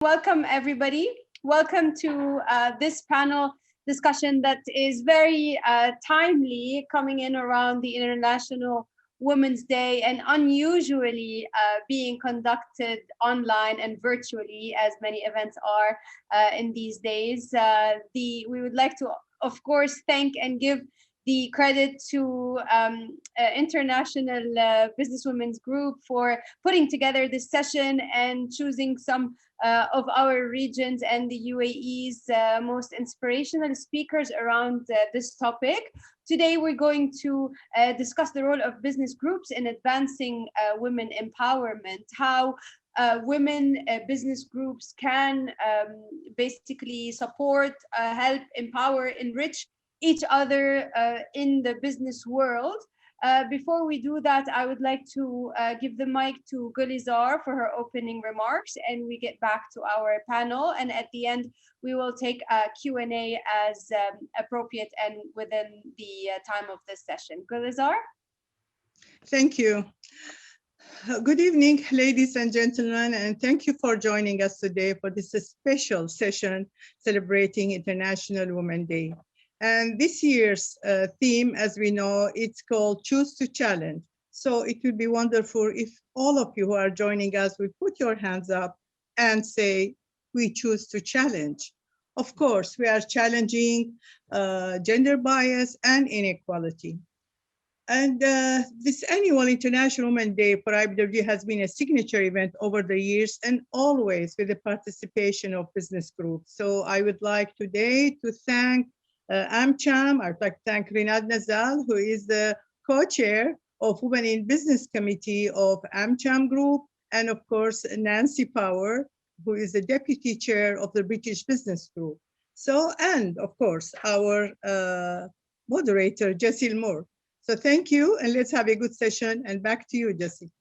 Welcome, everybody. Welcome to this panel discussion that is very timely, coming in around the International Women's Day and unusually being conducted online and virtually, as many events are in these days. We would like to, of course, thank and give the credit to International Businesswomen's Group for putting together this session and choosing some of our regions and the UAE's most inspirational speakers around this topic. Today, we're going to discuss the role of business groups in advancing women empowerment, how women business groups can basically support, help, empower, enrich each other in the business world. Before we do that, I would like to give the mic to Gulizar for her opening remarks, and we get back to our panel. And at the end, we will take a Q&A as appropriate and within the time of this session. Gulizar? Thank you. Good evening, ladies and gentlemen, and thank you for joining us today for this special session celebrating International Women's Day. And this year's theme, as we know, it's called Choose to Challenge. So it would be wonderful if all of you who are joining us would put your hands up and say, we choose to challenge. Of course, we are challenging gender bias and inequality. And this annual International Women's Day for IBWG has been a signature event over the years and always with the participation of business groups. So I would like today to thank AmCham. I'd like to thank Rinad Nazal, who is the co-chair of Women in Business Committee of AmCham Group, and of course, Nancy Power, who is the deputy chair of the British Business Group. So, and of course, our moderator, Jessie Moore. So thank you, and let's have a good session, and back to you, Jessie.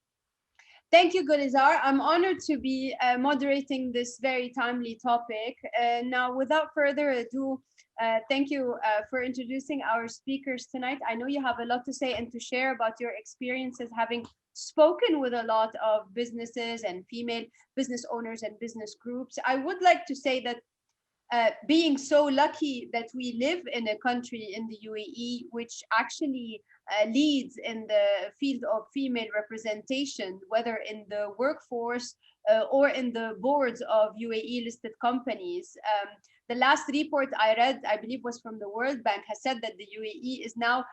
Thank you, Gulizar. I'm honored to be moderating this very timely topic. Now, without further ado, thank you for introducing our speakers tonight. I know you have a lot to say and to share about your experiences, having spoken with a lot of businesses and female business owners and business groups. I would like to say that being so lucky that we live in a country in the UAE, which actually leads in the field of female representation, whether in the workforce or in the boards of UAE listed companies. The last report I read, I believe was from the World Bank, has said that the UAE is now,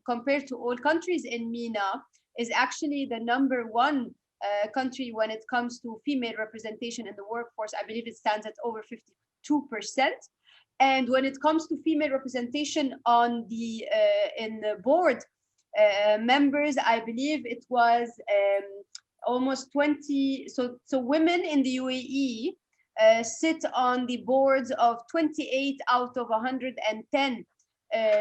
compared to all countries in MENA, is actually the #1 country when it comes to female representation in the workforce. I believe it stands at over 52%. And when it comes to female representation on the in the board members, I believe it was almost 20. So women in the UAE sit on the boards of 28 out of 110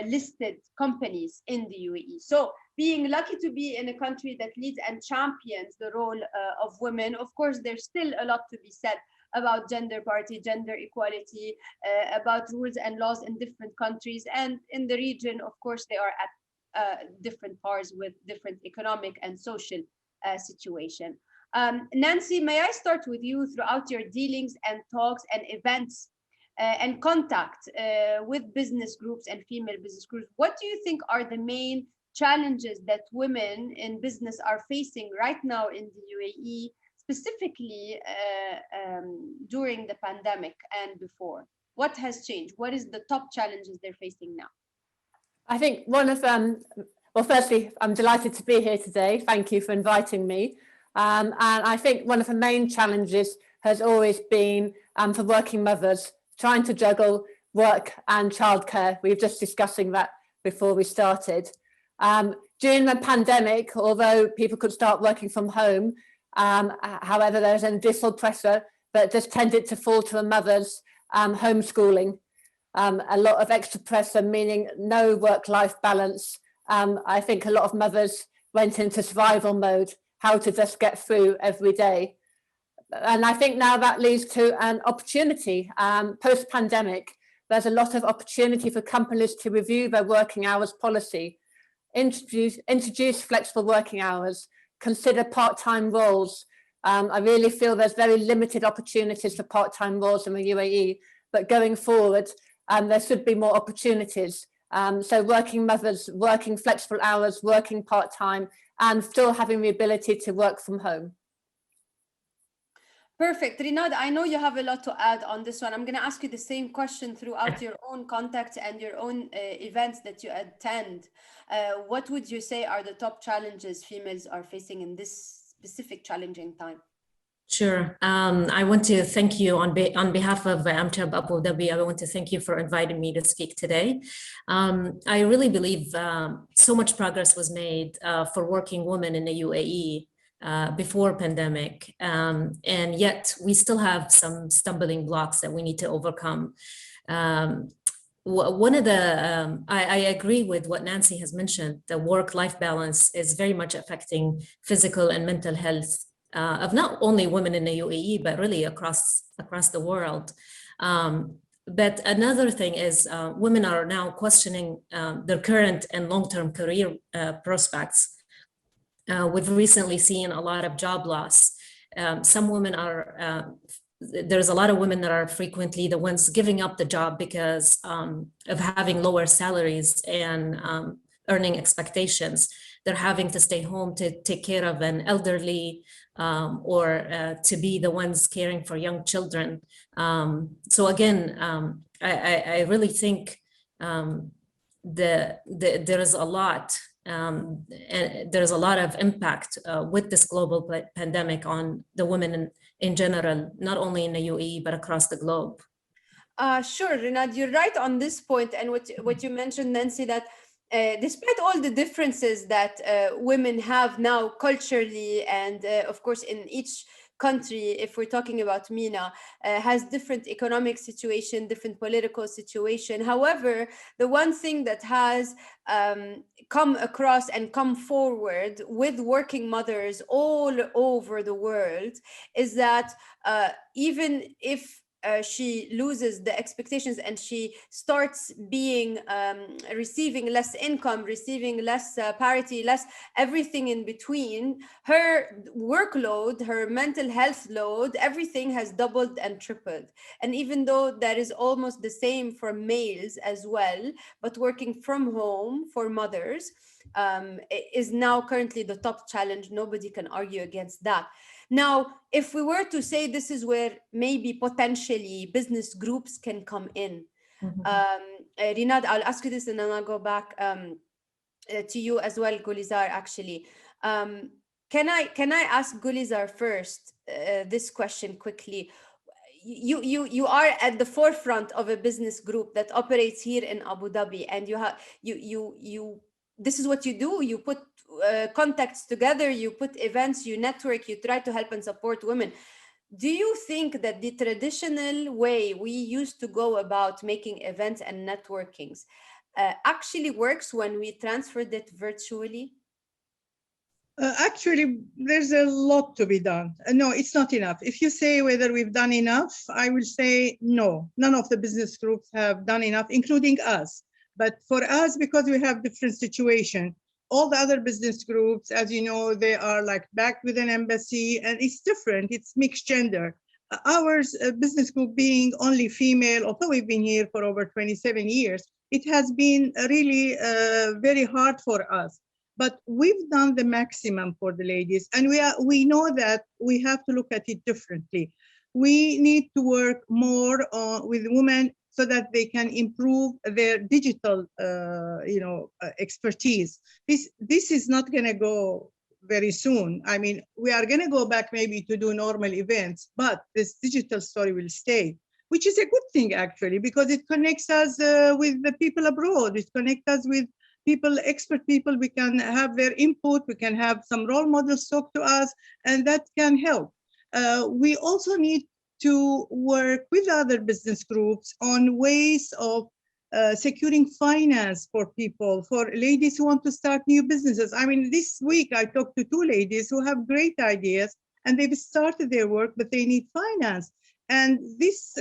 listed companies in the UAE. So being lucky to be in a country that leads and champions the role of women, of course, there's still a lot to be said about gender parity, gender equality, about rules and laws in different countries. And in the region, of course, they are at different pars with different economic and social situation. Nancy, may I start with you throughout your dealings and talks and events and contact with business groups and female business groups? What do you think are the main challenges that women in business are facing right now in the UAE, specifically during the pandemic and before? What has changed? What is the top challenges they're facing now? I think one of them, well, firstly, I'm delighted to be here today. Thank you for inviting me. And I think one of the main challenges has always been for working mothers, trying to juggle work and childcare. We were just discussing that before we started. During the pandemic, although people could start working from home, however, there's an additional pressure that just tended to fall to the mothers homeschooling. A lot of extra pressure, meaning no work-life balance. I think a lot of mothers went into survival mode, how to just get through every day. And I think now that leads to an opportunity. Post-pandemic, there's a lot of opportunity for companies to review their working hours policy, introduce flexible working hours, consider part-time roles, I really feel there's very limited opportunities for part-time roles in the UAE, but going forward, there should be more opportunities. So working mothers, working flexible hours, working part-time, and still having the ability to work from home. Perfect. Rinad, I know you have a lot to add on this one. I'm going to ask you the same question throughout your own contacts and your own events that you attend. What would you say are the top challenges females are facing in this specific challenging time? Sure. I want to thank you on behalf of AmCham Abu Dhabi. I want to thank you for inviting me to speak today. I really believe so much progress was made for working women in the UAE before pandemic, and yet we still have some stumbling blocks that we need to overcome. One of the, I agree with what Nancy has mentioned. The work-life balance is very much affecting physical and mental health of not only women in the UAE, but really across the world. But another thing is women are now questioning their current and long-term career prospects. We've recently seen a lot of job loss. Some women are, there's a lot of women that are frequently the ones giving up the job because of having lower salaries and earning expectations. They're having to stay home to take care of an elderly or to be the ones caring for young children. So again, I really think there is a lot, and there's a lot of impact with this global pandemic on the women in general, not only in the UAE, but across the globe. Sure, Rinad, you're right on this point. And what you mentioned, Nancy, that despite all the differences that women have now culturally, and of course in each country, if we're talking about MENA, has different economic situation, different political situation. However, the one thing that has come across and come forward with working mothers all over the world is that even if she loses the expectations and she starts being receiving less income, receiving less parity, less everything in between, her workload, her mental health load, everything has doubled and tripled. And even though that is almost the same for males as well, but working from home for mothers is now currently the top challenge. Nobody can argue against that. Now, if we were to say this is where maybe potentially business groups can come in, Rinad, I'll ask you this and then I'll go back to you as well, Gulizar, actually. Can I ask Gulizar first this question quickly? You are at the forefront of a business group that operates here in Abu Dhabi, and you this is what you do. You put contacts together, you put events, you network, you try to help and support women. Do you think that the traditional way we used to go about making events and networkings actually works when we transferred it virtually? Actually, there's a lot to be done. No, it's not enough. If you say whether we've done enough, I will say no. None of the business groups have done enough, including us. But for us, because we have different situation, all the other business groups, as you know, they are like backed with an embassy, and it's different. It's mixed gender. Ours business group being only female, although we've been here for over 27 years, it has been really very hard for us. But we've done the maximum for the ladies, and we know that we have to look at it differently. We need to work more with women so that they can improve their digital, expertise. This is not going to go very soon. I mean, we are going to go back maybe to do normal events, but this digital story will stay, which is a good thing actually, because it connects us with the people abroad. It connects us with people, expert people. We can have their input. We can have some role models talk to us, and that can help. We also need to work with other business groups on ways of securing finance for people, for ladies who want to start new businesses. I mean, this week I talked to two ladies who have great ideas and they've started their work, but they need finance. And this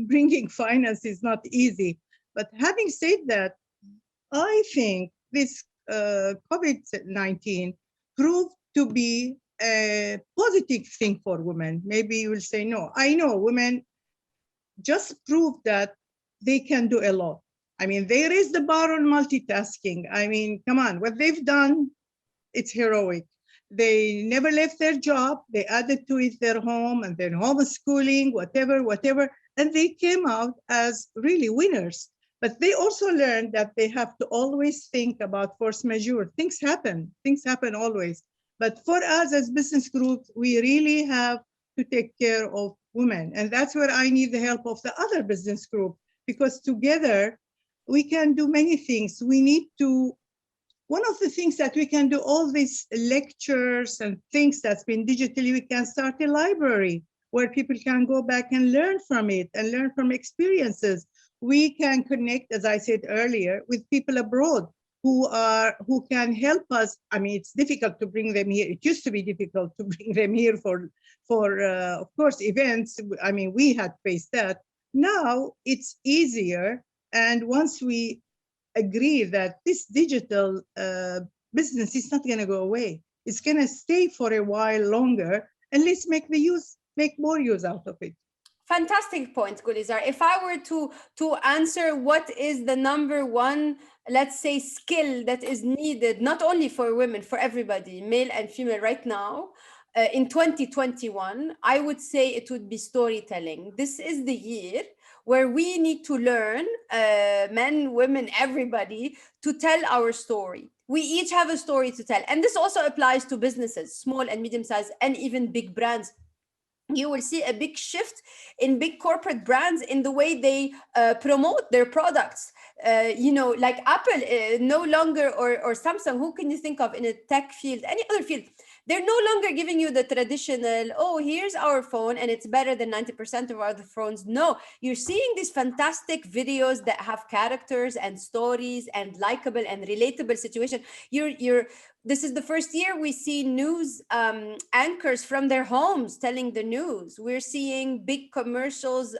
bringing finance is not easy. But having said that, I think this COVID-19 proved to be a positive thing for women. Maybe you will say no. I know women just prove that they can do a lot. I mean, they raise the bar on multitasking. I mean, come on, what they've done, it's heroic. They never left their job. They added to it their home and their homeschooling, whatever. And they came out as really winners. But they also learned that they have to always think about force majeure. Things happen always. But for us as business groups, we really have to take care of women. And that's where I need the help of the other business group, because together we can do many things. We need to, one of the things that we can do, all these lectures and things that's been digitally, we can start a library where people can go back and learn from it and learn from experiences. We can connect, as I said earlier, with people abroad who can help us. I mean, it's difficult to bring them here. It used to be difficult to bring them here for of course, events. I mean, we had faced that. Now it's easier. And once we agree that this digital business is not going to go away, it's going to stay for a while longer, and let's make more use out of it. Fantastic point, Gulizar. If I were to answer what is the number one, let's say, skill that is needed, not only for women, for everybody, male and female right now, in 2021, I would say it would be storytelling. This is the year where we need to learn, men, women, everybody, to tell our story. We each have a story to tell. And this also applies to businesses, small and medium-sized, and even big brands. You will see a big shift in big corporate brands in the way they promote their products. Like Apple no longer, or Samsung, who can you think of in a tech field, any other field? They're no longer giving you the traditional, oh, here's our phone and it's better than 90% of other phones. No, you're seeing these fantastic videos that have characters and stories and likable and relatable situations. This is the first year we see news anchors from their homes telling the news. We're seeing big commercials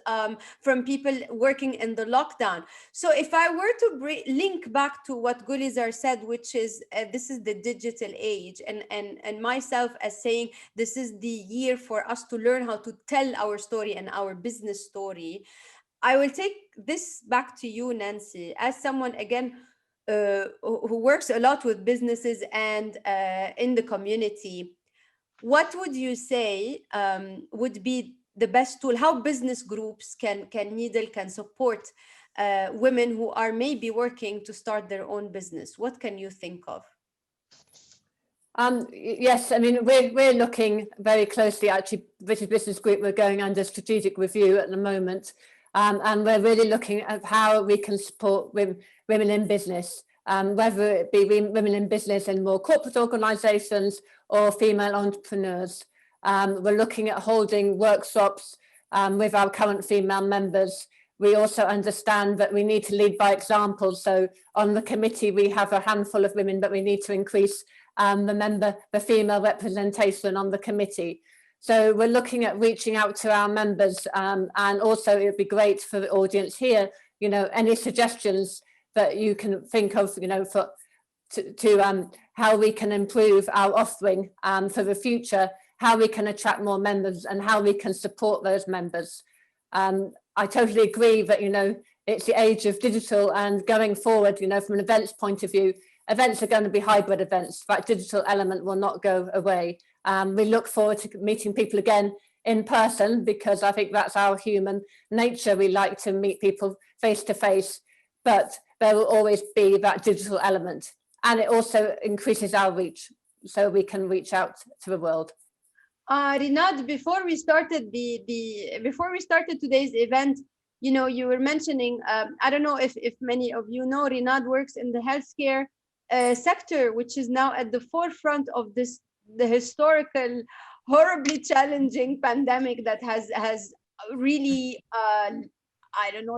from people working in the lockdown. So if I were to link back to what Gulizar said, which is this is the digital age, and myself as saying this is the year for us to learn how to tell our story and our business story, I will take this back to you, Nancy, as someone, again, who works a lot with businesses and in the community. What would you say would be the best tool? How business groups can support women who are maybe working to start their own business? What can you think of? Yes, I mean, we're looking very closely, actually, British Business Group, we're going under strategic review at the moment. And we're really looking at how we can support women in business, whether it be women in business in more corporate organisations or female entrepreneurs. We're looking at holding workshops with our current female members. We also understand that we need to lead by example. So on the committee, we have a handful of women, but we need to increase the female representation on the committee. So we're looking at reaching out to our members, and also it would be great for the audience here, any suggestions that you can think of, to how we can improve our offering for the future, how we can attract more members and how we can support those members. I totally agree that, it's the age of digital, and going forward, from an events point of view, events are going to be hybrid events. That digital element will not go away. We look forward to meeting people again in person, because I think that's our human nature. We like to meet people face to face, but there will always be that digital element. And it also increases our reach, so we can reach out to the world. Rinad, before we started today's event, you were mentioning, I don't know if many of you know, Rinad works in the healthcare sector, which is now at the forefront of the historical, horribly challenging pandemic that has really,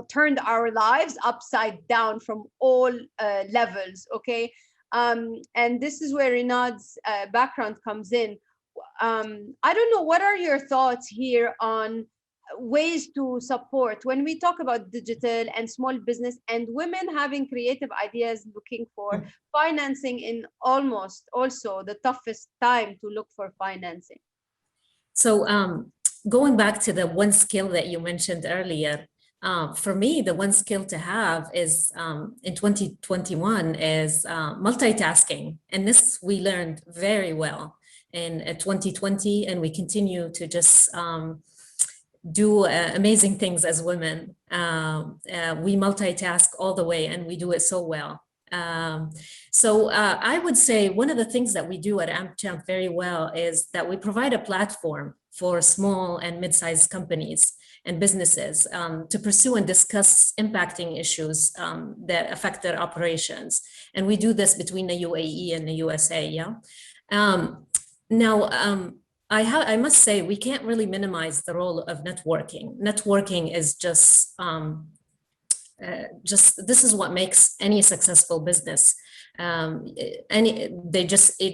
turned our lives upside down from all levels, okay? And this is where Rinad's background comes in. I don't know, what are your thoughts here on ways to support when we talk about digital and small business and women having creative ideas, looking for financing in almost also the toughest time to look for financing? So going back to the one skill that you mentioned earlier, for me, the one skill to have is in 2021 is multitasking. And this we learned very well in 2020, and we continue to just do amazing things as women. We multitask all the way, and we do it so well. So I would say one of the things that we do at AmCham very well is that we provide a platform for small and mid-sized companies and businesses to pursue and discuss impacting issues that affect their operations. And we do this between the UAE and the USA, yeah? I must say, we can't really minimize the role of networking. Networking is just this is what makes any successful business. It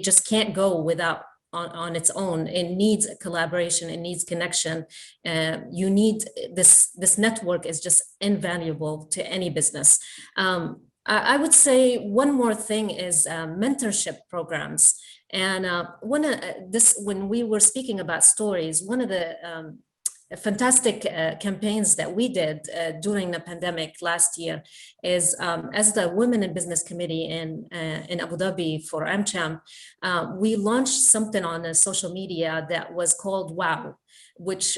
just can't go without on its own. It needs collaboration, it needs connection. You need this network is just invaluable to any business. I would say one more thing is mentorship programs. And when we were speaking about stories, one of the fantastic campaigns that we did during the pandemic last year is as the Women in Business Committee in Abu Dhabi for AmCham, we launched something on social media that was called WOW, which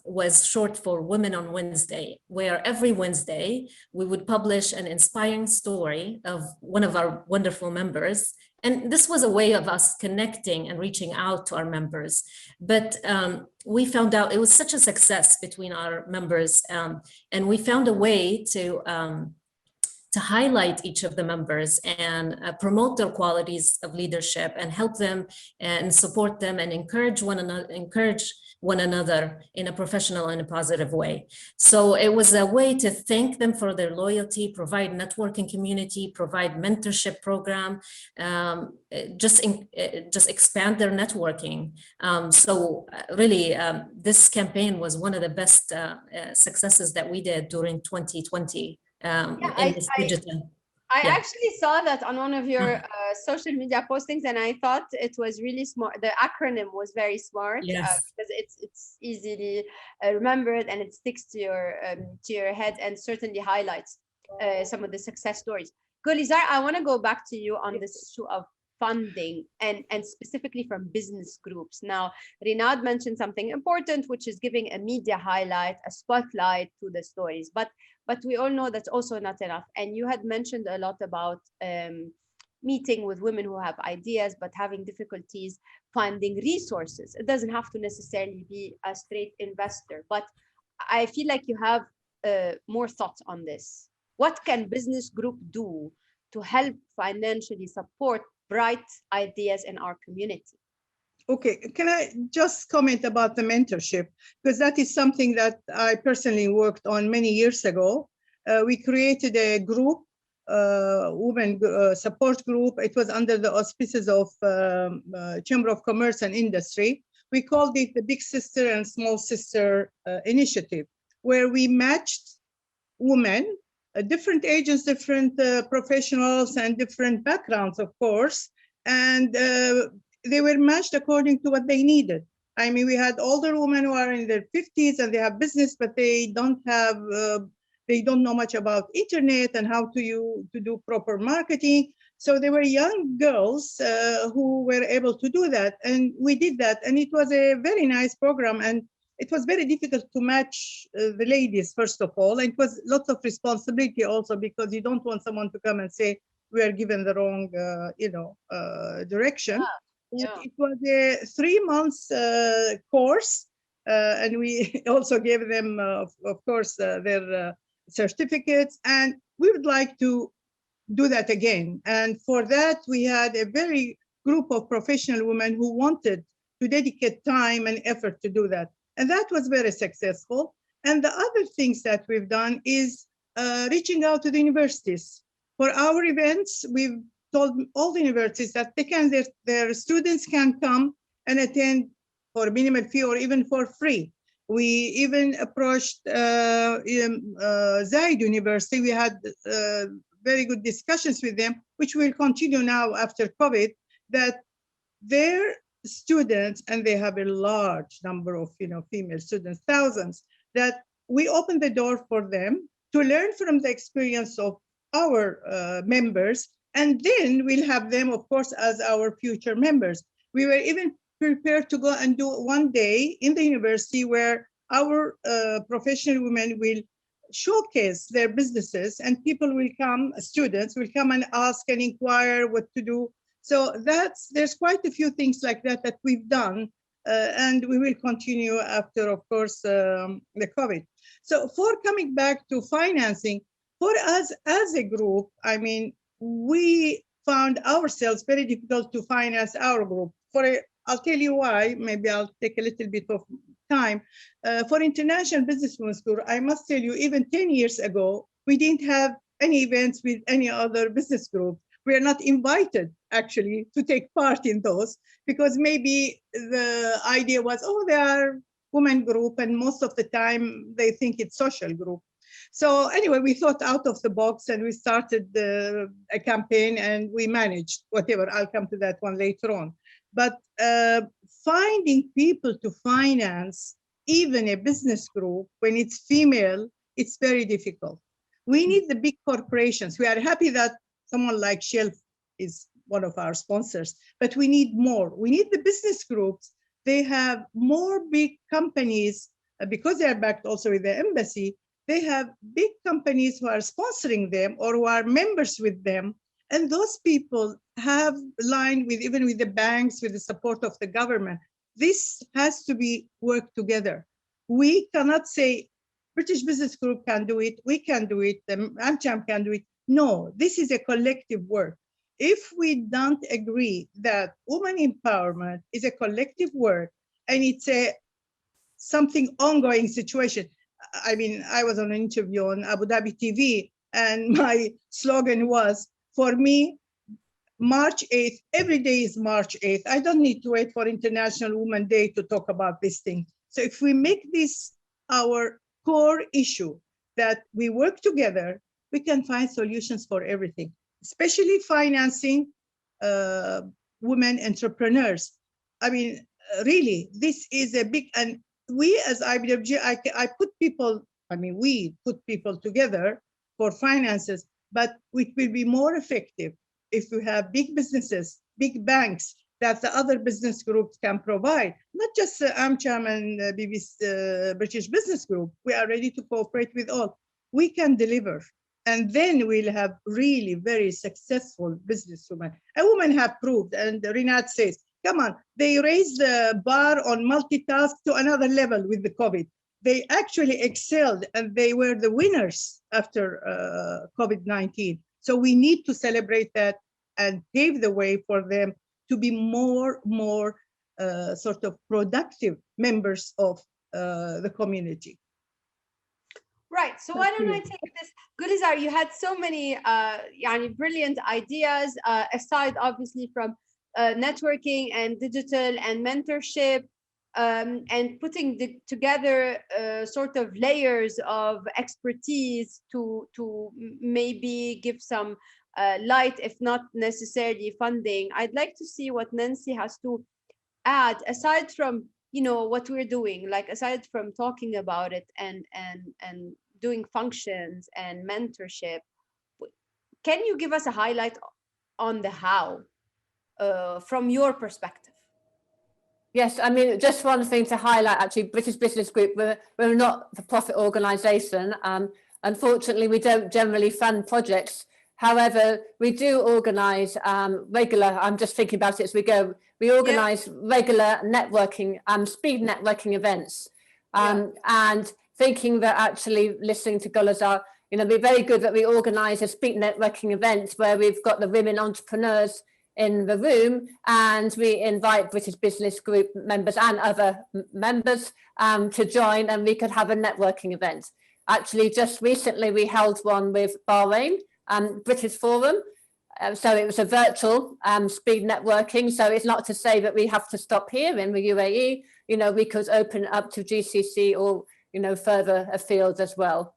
was short for Women on Wednesday, where every Wednesday we would publish an inspiring story of one of our wonderful members. And this was a way of us connecting and reaching out to our members. But we found out it was such a success between our members, and we found a way to highlight each of the members and promote their qualities of leadership and help them and support them and encourage one another in a professional and a positive way. So it was a way to thank them for their loyalty, provide networking community, provide mentorship program, just expand their networking. So really, this campaign was one of the best successes that we did during 2020. I actually saw that on one of your social media postings, and I thought it was really smart. The acronym was very smart, yes. Because it's easily remembered and it sticks to your head and certainly highlights some of the success stories. Gulizar, I want to go back to you on this issue of funding and specifically from business groups. Now, Rinad mentioned something important, which is giving a media highlight, a spotlight to the stories. But we all know that's also not enough. And you had mentioned a lot about meeting with women who have ideas, but having difficulties finding resources. It doesn't have to necessarily be a straight investor, but I feel like you have more thoughts on this. What can business group do to help financially support bright ideas in our community? Okay, can I just comment about the mentorship? Because that is something that I personally worked on many years ago. We created a group, women support group. It was under the auspices of Chamber of Commerce and Industry. We called it the Big Sister and Small Sister Initiative, where we matched women, different ages, different professionals, and different backgrounds, of course, and they were matched according to what they needed. I mean, we had older women who are in their 50s and they have business, but they don't know much about internet and how to do proper marketing. So they were young girls who were able to do that, and we did that, and it was a very nice program. And it was very difficult to match the ladies, first of all. And it was lots of responsibility also, because you don't want someone to come and say, we are given the wrong, direction. Yeah. It was a 3 months course. And we also gave them, of course, their certificates. And we would like to do that again. And for that, we had a very group of professional women who wanted to dedicate time and effort to do that. And that was very successful. And the other things that we've done is reaching out to the universities. For our events, we've told all the universities that they can, their students can come and attend for a minimal fee or even for free. We even approached Zayed University. We had very good discussions with them, which will continue now after COVID, that their students, and they have a large number of female students, thousands, that we open the door for them to learn from the experience of our members, and then we'll have them, of course, as our future members. We were even prepared to go and do one day in the university where our professional women will showcase their businesses, and people will come, students will come and ask and inquire what to do. So there's quite a few things like that that we've done, and we will continue after, of course, the COVID. So for coming back to financing, for us as a group, I mean, we found ourselves very difficult to finance our group. I'll tell you why, maybe I'll take a little bit of time. For International Businesswomen's Group, I must tell you, even 10 years ago, we didn't have any events with any other business group. We are not invited, actually, to take part in those, because maybe the idea was, oh, they are women group, and most of the time they think it's social group. So anyway, we thought out of the box, and we started a campaign, and we managed whatever. I'll come to that one later on. But finding people to finance even a business group when it's female, it's very difficult. We need the big corporations. We are happy that someone like Shell is one of our sponsors, but we need more. We need the business groups. They have more big companies, because they are backed also with the embassy. They have big companies who are sponsoring them or who are members with them. And those people have aligned with, even with the banks, with the support of the government. This has to be worked together. We cannot say British Business Group can do it, we can do it, AmCham can do it. No, this is a collective work. If we don't agree that women empowerment is a collective work and it's something ongoing situation. I mean, I was on an interview on Abu Dhabi TV, and my slogan was, for me, March 8th, every day is March 8th. I don't need to wait for International Women's Day to talk about this thing. So if we make this our core issue, that we work together, we can find solutions for everything, especially financing women entrepreneurs. I mean, really, this is a big, and we as IBWG, I put people, I mean, we put people together for finances, but it will be more effective if we have big businesses, big banks that the other business groups can provide, not just AmCham and British Business Group. We are ready to cooperate with all. We can deliver. And then we'll have really very successful businesswomen. A woman have proved, and Rinat says, come on, they raised the bar on multitask to another level with the COVID. They actually excelled, and they were the winners after COVID-19. So we need to celebrate that and pave the way for them to be more sort of productive members of the community. Right. So why don't I take this? Gulizar, you had so many brilliant ideas, aside obviously from networking and digital and mentorship, and putting together sort of layers of expertise to maybe give some light, if not necessarily funding. I'd like to see what Nancy has to add, aside from what we're doing, like aside from talking about it and doing functions and mentorship. Can you give us a highlight on the how from your perspective? Yes, I mean, just one thing to highlight, actually, British Business Group, we're not a profit organisation. Unfortunately, we don't generally fund projects. However, we do organise regular, I'm just thinking about it as we go, we organise regular networking, speed networking events. And thinking that actually listening to Gulizar, it'd be very good that we organise a speed networking event where we've got the women entrepreneurs in the room, and we invite British Business Group members and other members to join, and we could have a networking event. Actually, just recently we held one with Bahrain, British Forum, So it was a virtual speed networking. So it's not to say that we have to stop here in the UAE. You know, we could open it up to GCC or, you know, further afield as well.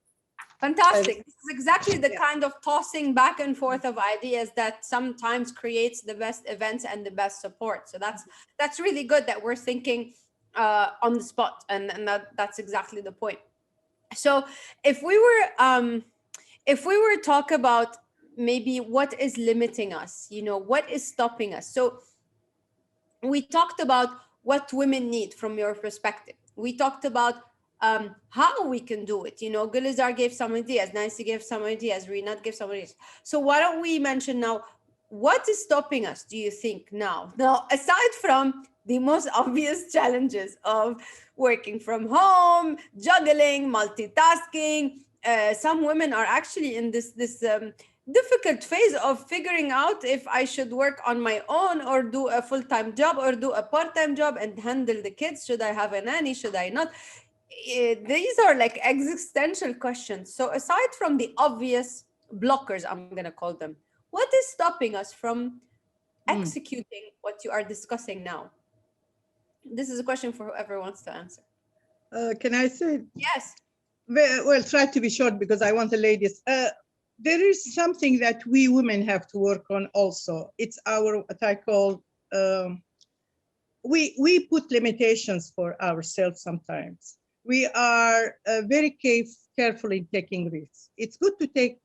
Fantastic. This is exactly the kind of tossing back and forth of ideas that sometimes creates the best events and the best support. So that's really good that we're thinking on the spot, and that's exactly the point. So if we were talk about maybe what is limiting us, you know, what is stopping us. So we talked about what women need from your perspective. We talked about how we can do it. You know, Gulizar gave some ideas, Nancy gave some ideas, Rinat gave some ideas. So why don't we mention now, what is stopping us, do you think now? Now, aside from the most obvious challenges of working from home, juggling, multitasking, some women are actually in this difficult phase of figuring out if I should work on my own or do a full-time job or do a part-time job and handle the kids. Should I have a nanny? Should I not? These are like existential questions. So aside from the obvious blockers, I'm going to call them, what is stopping us from executing what you are discussing now? This is a question for whoever wants to answer. Can I say? Yes. Well, try to be short because I want the ladies. There is something that we women have to work on also. It's our, what I call, we put limitations for ourselves sometimes. We are very careful in taking risks. It's good to take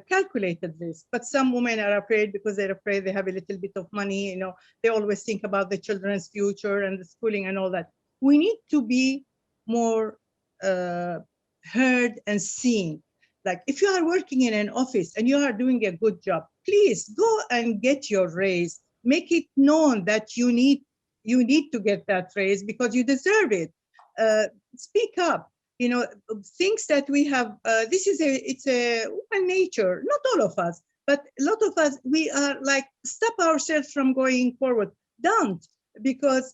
calculated risks, but some women are afraid because they're afraid they have a little bit of money, you know, they always think about the children's future and the schooling and all that. We need to be more heard and seen. Like if you are working in an office and you are doing a good job, please go and get your raise. Make it known that you need to get that raise because you deserve it. Speak up. You know, things that we have, it's a human nature, not all of us, but a lot of us, we are like, stop ourselves from going forward. Don't, because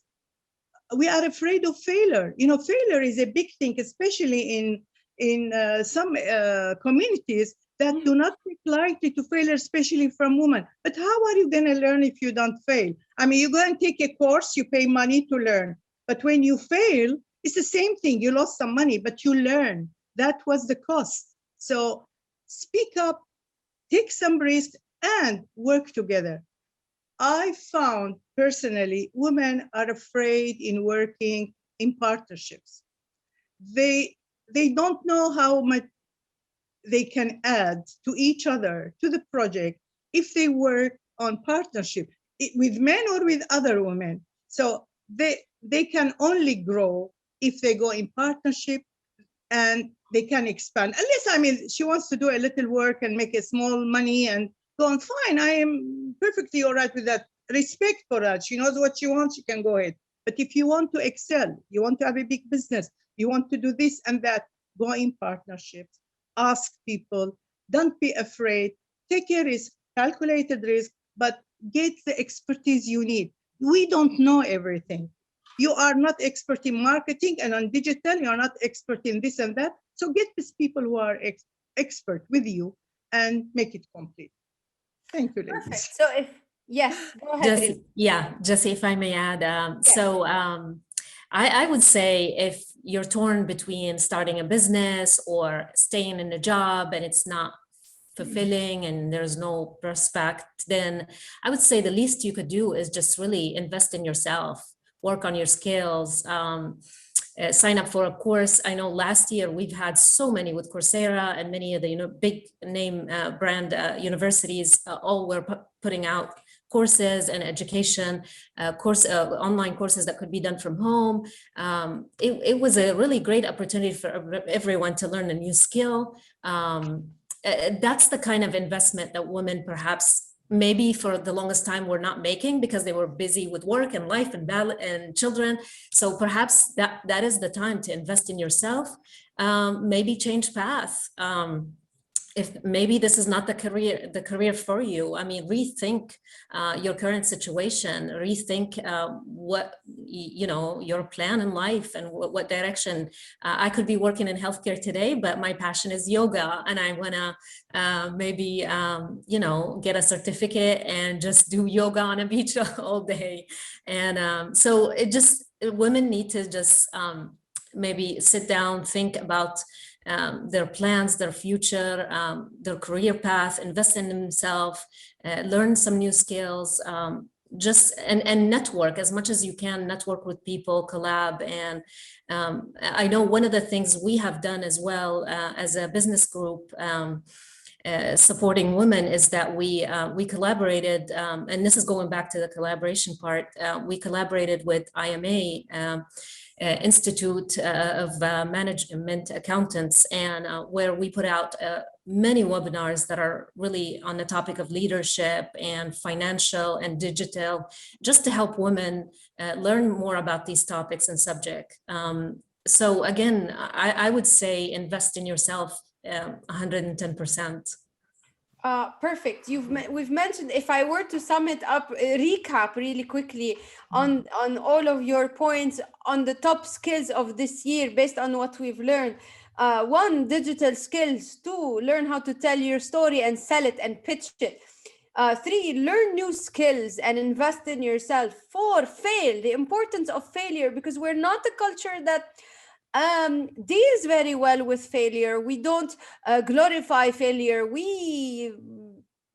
we are afraid of failure. You know, failure is a big thing, especially in some communities that do not take lightly to failure, especially from women. But how are you gonna learn if you don't fail? I mean, you go and take a course, you pay money to learn. But when you fail, it's the same thing. You lost some money, but you learn. That was the cost. So speak up, take some risks, and work together. I found personally, women are afraid in working in partnerships. They don't know how much they can add to each other, to the project, if they work on partnership with men or with other women. So they can only grow if they go in partnership and they can expand. Unless, I mean, she wants to do a little work and make a small money and go on, fine, I am perfectly all right with that. Respect for that. She knows what she wants, she can go ahead. But if you want to excel, you want to have a big business, you want to do this and that, go in partnerships, ask people, don't be afraid, take a risk, calculated risk, but get the expertise you need. We don't know everything. You are not expert in marketing and on digital, you are not expert in this and that. So get these people who are expert with you and make it complete. Thank you, ladies. Perfect. So yes, go ahead. Jessie, if I may add. Yes. So I would say if you're torn between starting a business or staying in a job and it's not fulfilling and there's no prospect, then I would say the least you could do is just really invest in yourself, work on your skills, sign up for a course. I know last year we've had so many with Coursera and many of the big name brand universities all were putting out courses and education, online courses that could be done from home. It was a really great opportunity for everyone to learn a new skill. That's the kind of investment that women perhaps maybe for the longest time were not making because they were busy with work and life and children. So perhaps that is the time to invest in yourself, maybe change path. if maybe this is not the career for you. I mean, rethink your current situation, rethink what, your plan in life and what direction. I could be working in healthcare today, but my passion is yoga, and I want to maybe, get a certificate and just do yoga on a beach all day. And so women need to just maybe sit down, think about their plans, their future, their career path, invest in themselves, learn some new skills, and network as much as you can, network with people, collab. And I know one of the things we have done as well as a business group supporting women is that we collaborated, and this is going back to the collaboration part, we collaborated with IMA, Institute of Management Accountants, and where we put out many webinars that are really on the topic of leadership and financial and digital, just to help women learn more about these topics and subject. So again, I would say invest in yourself 110%. Perfect. We've mentioned, if I were to sum it up, recap really quickly on all of your points on the top skills of this year based on what we've learned. 1, digital skills. 2, learn how to tell your story and sell it and pitch it. 3, learn new skills and invest in yourself. 4, fail. The importance of failure, because we're not a culture that deals very well with failure. We don't glorify failure. We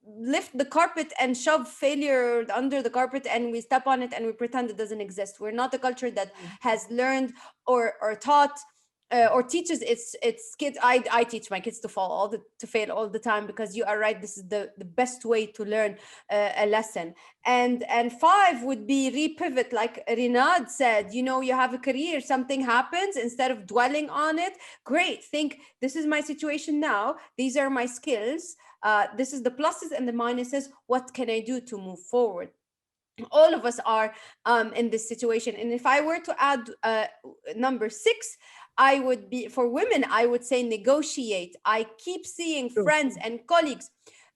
lift the carpet and shove failure under the carpet, and we step on it and we pretend it doesn't exist. We're not a culture that has learned or taught or teaches its kids. I teach my kids to fail all the time, because you are right, this is the best way to learn a lesson. And 5 would be repivot, like Rinad said. You have a career, something happens, instead of dwelling on it, great, think, this is my situation now, these are my skills, this is the pluses and the minuses, what can I do to move forward? All of us are in this situation. And if I were to add number 6, I would be, for women, I would say negotiate. I keep seeing friends and colleagues,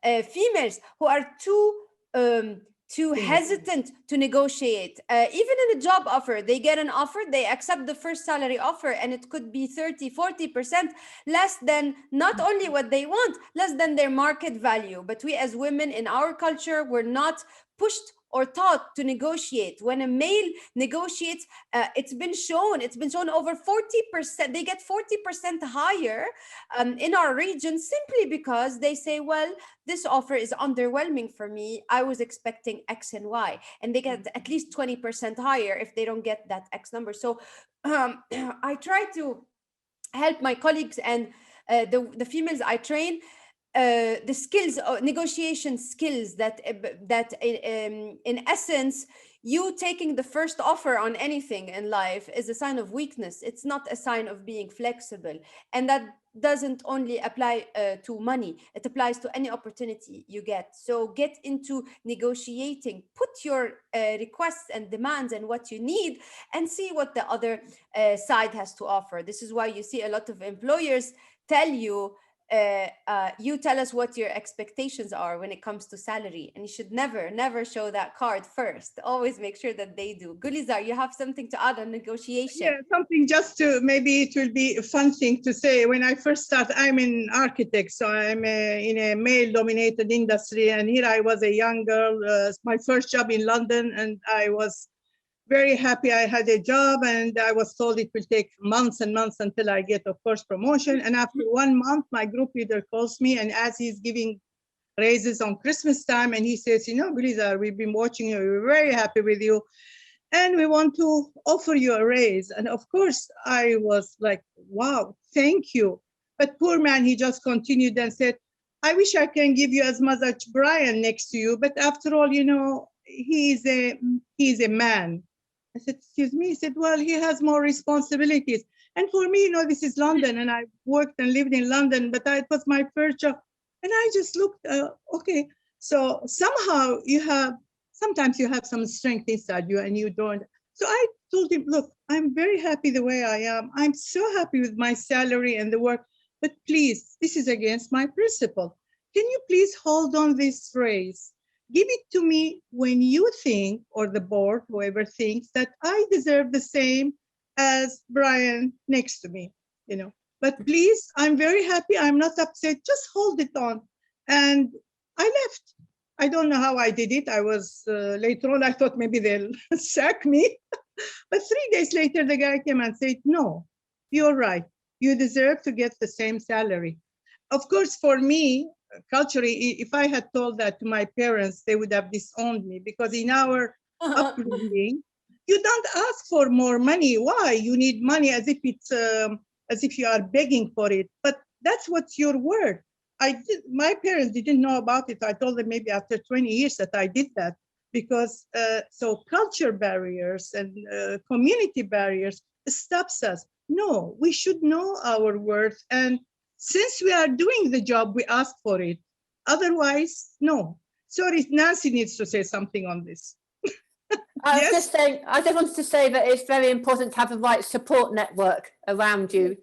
females, who are too hesitant to negotiate. Even in a job offer, they get an offer, they accept the first salary offer, and it could be 30-40% less than not only what they want, less than their market value. But we as women in our culture, we're not pushed or taught to negotiate. When a male negotiates, it's been shown over 40%, they get 40% higher in our region, simply because they say, well, this offer is underwhelming for me, I was expecting X and Y, and they get at least 20% higher if they don't get that X number. So I try to help my colleagues and the females I train, the skills, negotiation skills, that in essence, you taking the first offer on anything in life is a sign of weakness. It's not a sign of being flexible. And that doesn't only apply to money, it applies to any opportunity you get. So get into negotiating, put your requests and demands and what you need, and see what the other side has to offer. This is why you see a lot of employers tell you, you tell us what your expectations are when it comes to salary, and you should never show that card first. Always make sure that they do. Gulizar, you have something to add on negotiation? Yeah, something just to, maybe it will be a fun thing to say. When I first started, I'm an architect, so I'm in a male-dominated industry, and here I was a young girl, my first job in London, and I was very happy I had a job, and I was told it will take months and months until I get, of course, promotion. And after 1 month, my group leader calls me, and as he's giving raises on Christmas time, and he says, Gulizar, we've been watching you, we're very happy with you, and we want to offer you a raise. And of course, I was like, wow, thank you. But poor man, he just continued and said, I wish I can give you as much as Brian next to you, but after all, he's a man. I said, excuse me? He said, well, he has more responsibilities. And for me, this is London, and I worked and lived in London, but it was my first job. And I just looked, okay. So somehow sometimes you have some strength inside you and you don't. So I told him, look, I'm very happy the way I am. I'm so happy with my salary and the work. but please, this is against my principle. Can you please hold on this phrase? Give it to me when you think, or the board, whoever thinks that I deserve the same as Brian next to me, you know. But please, I'm very happy. I'm not upset. Just hold it on. And I left. I don't know how I did it. I was later on, I thought maybe they'll sack me. But 3 days later, the guy came and said, no, you're right. You deserve to get the same salary. Of course, for me, culturally, if I had told that to my parents, they would have disowned me, because in our upbringing, you don't ask for more money. Why? You need money as if it's as if you are begging for it. But that's what's your word. My parents didn't know about it. I told them maybe after 20 years that I did that, because so culture barriers and community barriers stops us. No, we should know our worth, and since we are doing the job, we ask for it. Otherwise, no. Sorry, Nancy needs to say something on this. I just wanted to say that it's very important to have the right support network around you,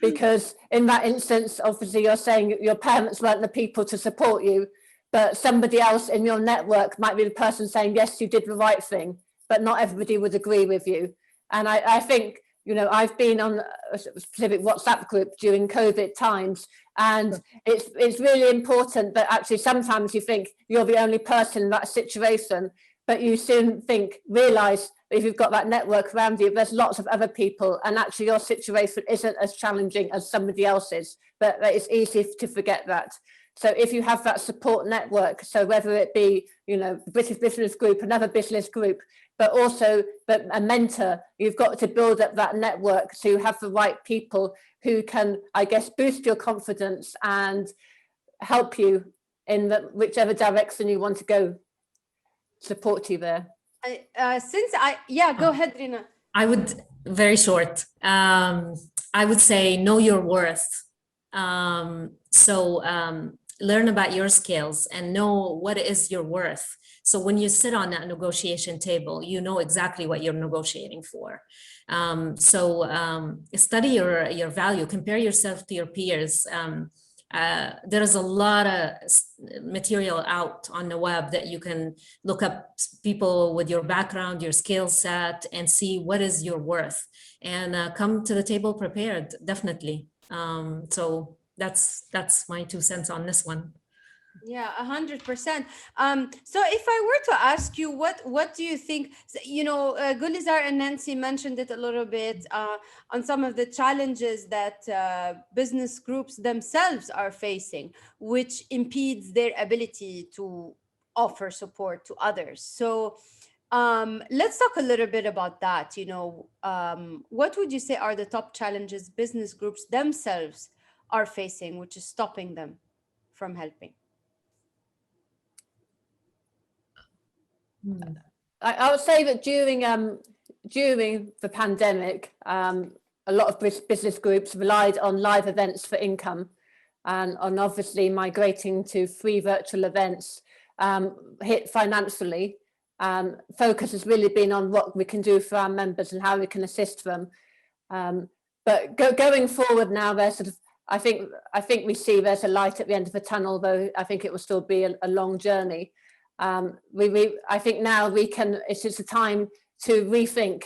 because in that instance, obviously you're saying your parents weren't the people to support you, but somebody else in your network might be the person saying, yes, you did the right thing, but not everybody would agree with you. And I think, you know, I've been on a specific WhatsApp group during COVID times, and it's really important that actually sometimes you think you're the only person in that situation, but you soon realize if you've got that network around you, there's lots of other people, and actually your situation isn't as challenging as somebody else's, but it's easy to forget that. So if you have that support network, so whether it be, you know, British Business Group, another business group, but also a mentor, you've got to build up that network so you have the right people who can, I guess, boost your confidence and help you in whichever direction you want to go, support you there. Go ahead, Rina. I would, very short, I would say know your worth. Learn about your skills and know what is your worth. So when you sit on that negotiation table, you know exactly what you're negotiating for. Study your value, compare yourself to your peers. There's a lot of material out on the web that you can look up people with your background, your skill set, and see what is your worth, and come to the table prepared, definitely. So that's my 2 cents on this one. Yeah, 100%. So if I were to ask you, what do you think, you know, Gulizar and Nancy mentioned it a little bit on some of the challenges that business groups themselves are facing, which impedes their ability to offer support to others. So let's talk a little bit about that. You know, what would you say are the top challenges business groups themselves are facing, which is stopping them from helping? I would say that during the pandemic, a lot of business groups relied on live events for income, and on obviously migrating to free virtual events hit financially. Focus has really been on what we can do for our members and how we can assist them. But going forward now, there's sort of, I think we see there's a light at the end of the tunnel, though I think it will still be a long journey. I think now it's just a time to rethink,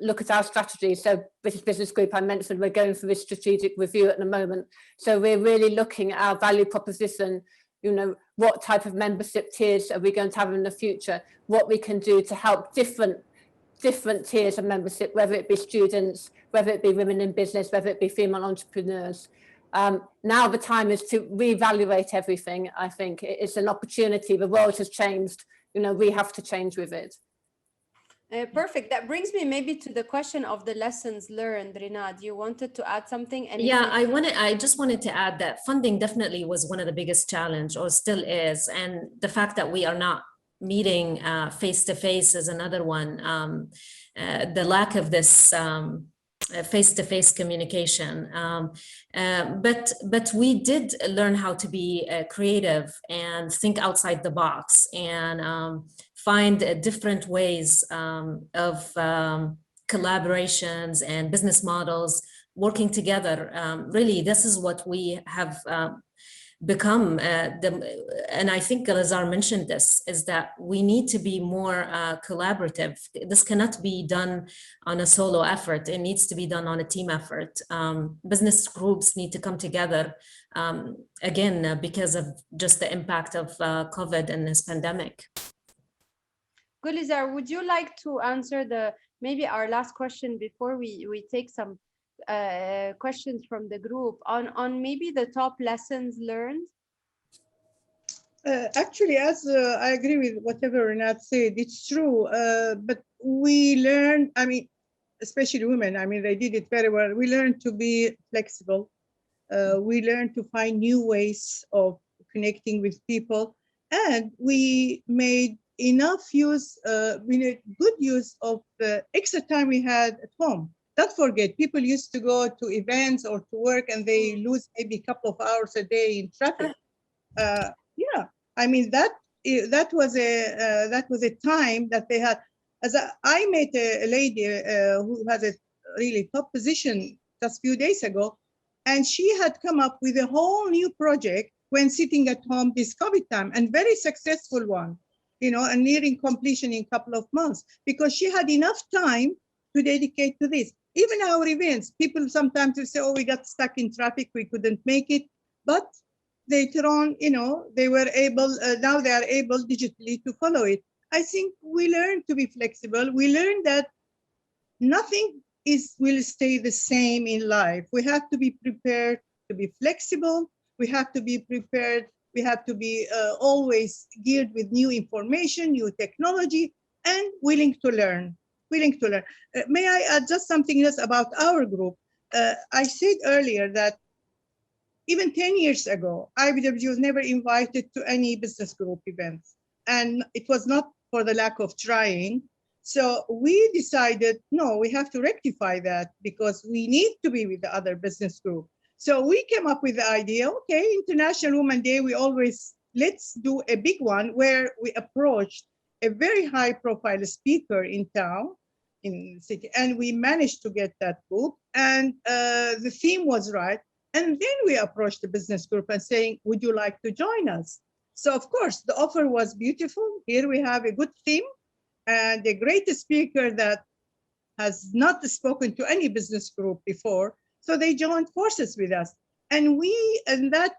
look at our strategies. So British Business Group, I mentioned, we're going through this strategic review at the moment. So we're really looking at our value proposition, you know, what type of membership tiers are we going to have in the future, what we can do to help different tiers of membership, whether it be students, whether it be women in business, whether it be female entrepreneurs. Now the time is to reevaluate everything. I think it's an opportunity. The world has changed. You know, we have to change with it. Perfect. That brings me maybe to the question of the lessons learned. Rina, you wanted to add something? Yeah, I just wanted to add that funding definitely was one of the biggest challenge, or still is, and the fact that we are not meeting face-to-face is another one. The lack of this face-to-face communication, but we did learn how to be creative and think outside the box, and find different ways of collaborations and business models working together. Really, this is what we have become. And I think Gulizar mentioned this, is that we need to be more collaborative. This cannot be done on a solo effort. It needs to be done on a team effort. Business groups need to come together, again, because of just the impact of COVID and this pandemic. Gulizar, would you like to answer maybe our last question before we take some questions from the group on maybe the top lessons learned? Actually, as I agree with whatever Renat said, it's true. But we learned, I mean, especially women, I mean, they did it very well. We learned to be flexible. We learned to find new ways of connecting with people. And we made enough use, we made good use of the extra time we had at home. Don't forget, people used to go to events or to work and they lose maybe a couple of hours a day in traffic. Yeah, I mean, that was a time that they had. I met a lady who has a really top position just a few days ago, and she had come up with a whole new project when sitting at home this COVID time, and very successful one, you know, and nearing completion in a couple of months, because she had enough time to dedicate to this. Even our events, people sometimes will say, oh, we got stuck in traffic, we couldn't make it. But later on, you know, they were able, now they are able digitally to follow it. I think we learned to be flexible. We learned that nothing will stay the same in life. We have to be prepared to be flexible. We have to be prepared. We have to be always geared with new information, new technology, and willing to learn. May I add just something else about our group? I said earlier that even 10 years ago, IBWG was never invited to any business group events. And it was not for the lack of trying. So we decided, no, we have to rectify that because we need to be with the other business group. So we came up with the idea, okay, International Women's Day, let's do a big one where we approached a very high profile speaker in town, in the city, and we managed to get that book, and the theme was right. And then we approached the business group and saying, would you like to join us? So of course, the offer was beautiful. Here we have a good theme and a great speaker that has not spoken to any business group before. So they joined forces with us. And we, in that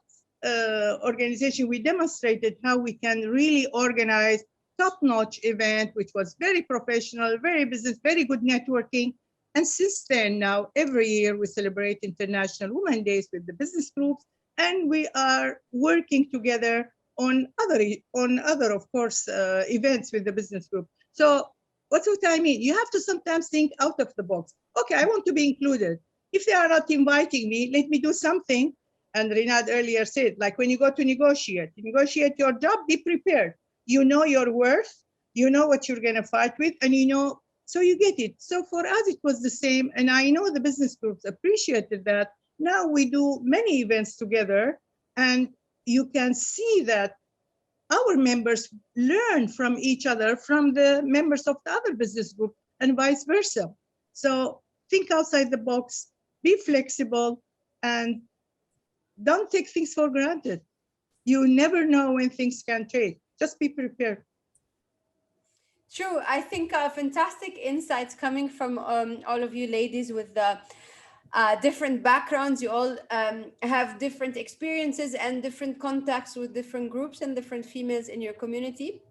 organization, we demonstrated how we can really organize top-notch event, which was very professional, very business, very good networking. And since then, now every year we celebrate International Women's Days with the business groups, and we are working together on other, of course, events with the business group. So what's what I mean? You have to sometimes think out of the box. Okay, I want to be included. If they are not inviting me, let me do something. And Rinad earlier said, like when you go to negotiate your job, be prepared. You know your worth, you know what you're going to fight with, and you know, so you get it. So for us, it was the same. And I know the business groups appreciated that. Now we do many events together, and you can see that our members learn from each other, from the members of the other business group, and vice versa. So think outside the box, be flexible, and don't take things for granted. You never know when things can change. Just be prepared. True. I think fantastic insights coming from all of you ladies with the different backgrounds. You all have different experiences and different contacts with different groups and different females in your community.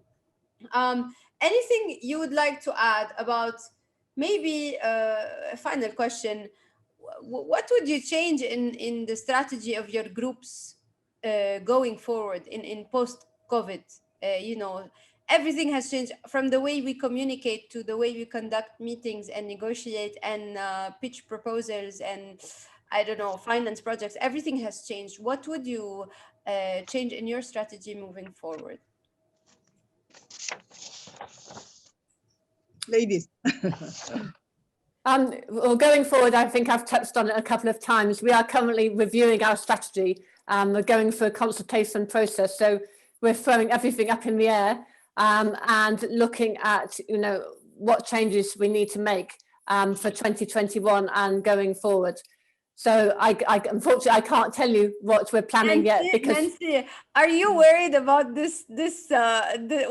Anything you would like to add about maybe a final question? What would you change in the strategy of your groups going forward in post-COVID? You know, everything has changed from the way we communicate to the way we conduct meetings and negotiate and pitch proposals and, I don't know, finance projects. Everything has changed. What would you change in your strategy moving forward? Ladies. Well, going forward, I think I've touched on it a couple of times. We are currently reviewing our strategy. We're going through a consultation process. So we're throwing everything up in the air and looking at, you know, what changes we need to make for 2021 and going forward. So unfortunately, I can't tell you what we're planning yet because. Nancy, are you worried about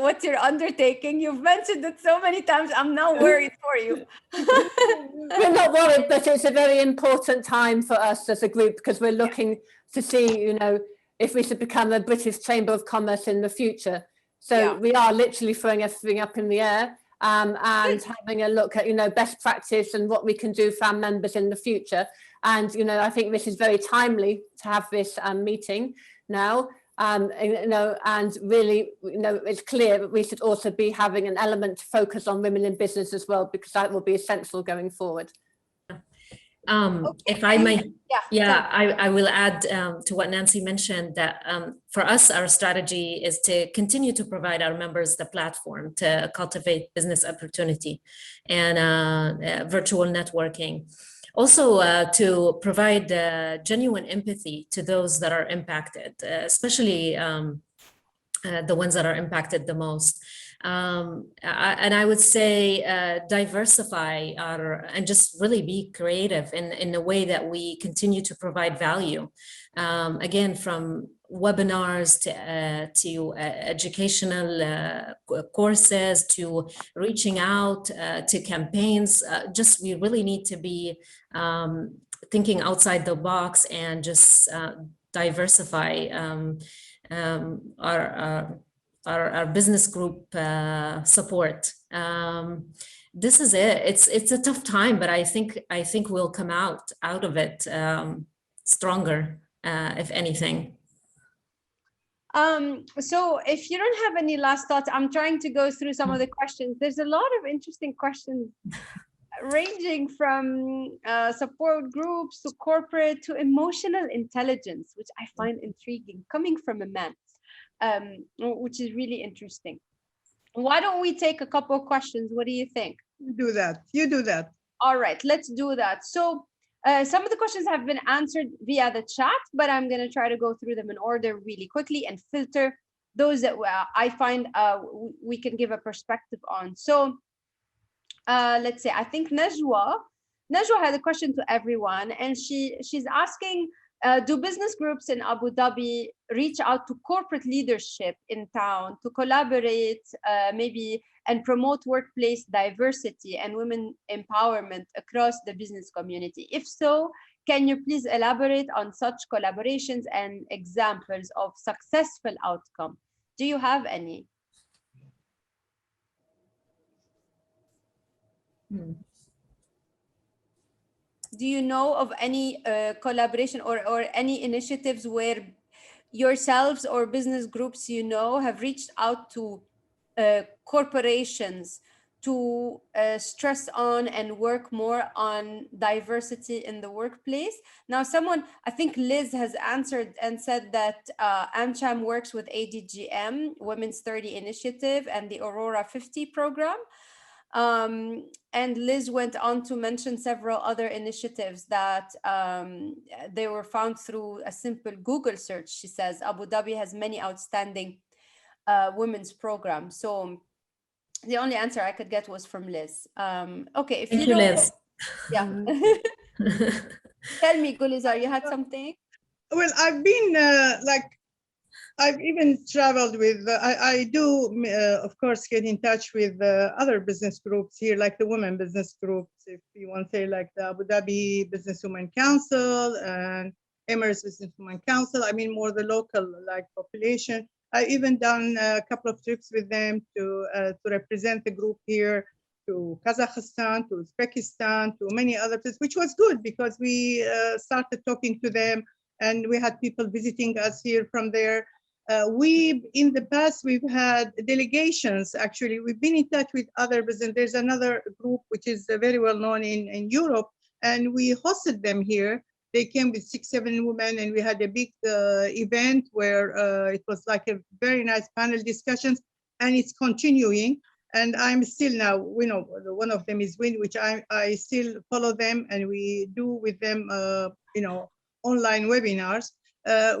what you're undertaking? You've mentioned it so many times. I'm now worried for you. We're not worried, but it's a very important time for us as a group because we're looking to see, if we should become a British Chamber of Commerce in the future. So we are literally throwing everything up in the air and having a look at, best practice and what we can do for our members in the future. And, I think this is very timely to have this meeting now. And really, it's clear that we should also be having an element to focus on women in business as well, because that will be essential going forward. If I may, I will add to what Nancy mentioned that for us, our strategy is to continue to provide our members the platform to cultivate business opportunity and virtual networking. Also, to provide genuine empathy to those that are impacted, especially the ones that are impacted the most. And I would say diversify and just really be creative in a way that we continue to provide value. Again, from webinars to educational courses, to reaching out to campaigns. Just we really need to be thinking outside the box and just diversify our business group support. This is it. It's a tough time, but I think we'll come out of it stronger, if anything. So if you don't have any last thoughts, I'm trying to go through some of the questions. There's a lot of interesting questions ranging from support groups to corporate to emotional intelligence, which I find intriguing, coming from a man, which is really interesting. Why don't we take a couple of questions? What do you think? You do that. All right, let's do that. So some of the questions have been answered via the chat, but I'm going to try to go through them in order really quickly and filter those that I find we can give a perspective on. So let's say, I think Najwa had a question to everyone, and she's asking, do business groups in Abu Dhabi reach out to corporate leadership in town to collaborate maybe and promote workplace diversity and women empowerment across the business community? If so, can you please elaborate on such collaborations and examples of successful outcome? Do you have any? Do you know of any collaboration or any initiatives where yourselves or business groups have reached out to corporations to stress on and work more on diversity in the workplace? Now, I think Liz has answered and said that AmCham works with ADGM, Women's 30 Initiative, and the Aurora 50 program. And Liz went on to mention several other initiatives that they were found through a simple Google search. She says Abu Dhabi has many outstanding women's programs. So the only answer I could get was from Liz. Okay, if Thank you, Liz. Yeah. Tell me, Gulizar, you had something? Well, I've been I've even traveled with, I do, of course, get in touch with other business groups here, like the women business groups, if you want to say, like the Abu Dhabi Businesswomen Council and Emirates Businesswomen Council. I mean, more the local population. I've even done a couple of trips with them to represent the group here to Kazakhstan, to Uzbekistan, to many other places, which was good because we started talking to them and we had people visiting us here from there. In the past, we've had delegations. Actually, we've been in touch with other business. There's another group which is very well known in Europe, and we hosted them here. They came with 6-7 women, and we had a big event where it was like a very nice panel discussions, and it's continuing. And I'm still now, one of them is WIN, which I still follow them, and we do with them, online webinars.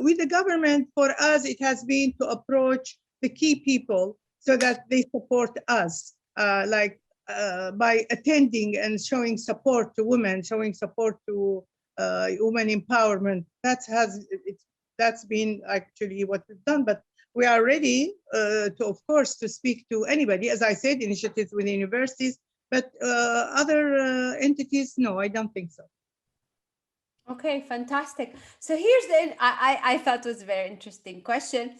With the government, for us, it has been to approach the key people so that they support us, by attending and showing support to women, showing support to women empowerment. That's been actually what we've done, but we are ready to, of course, to speak to anybody. As I said, initiatives with universities, but other entities, no, I don't think so. Okay, fantastic. So here's I thought was a very interesting question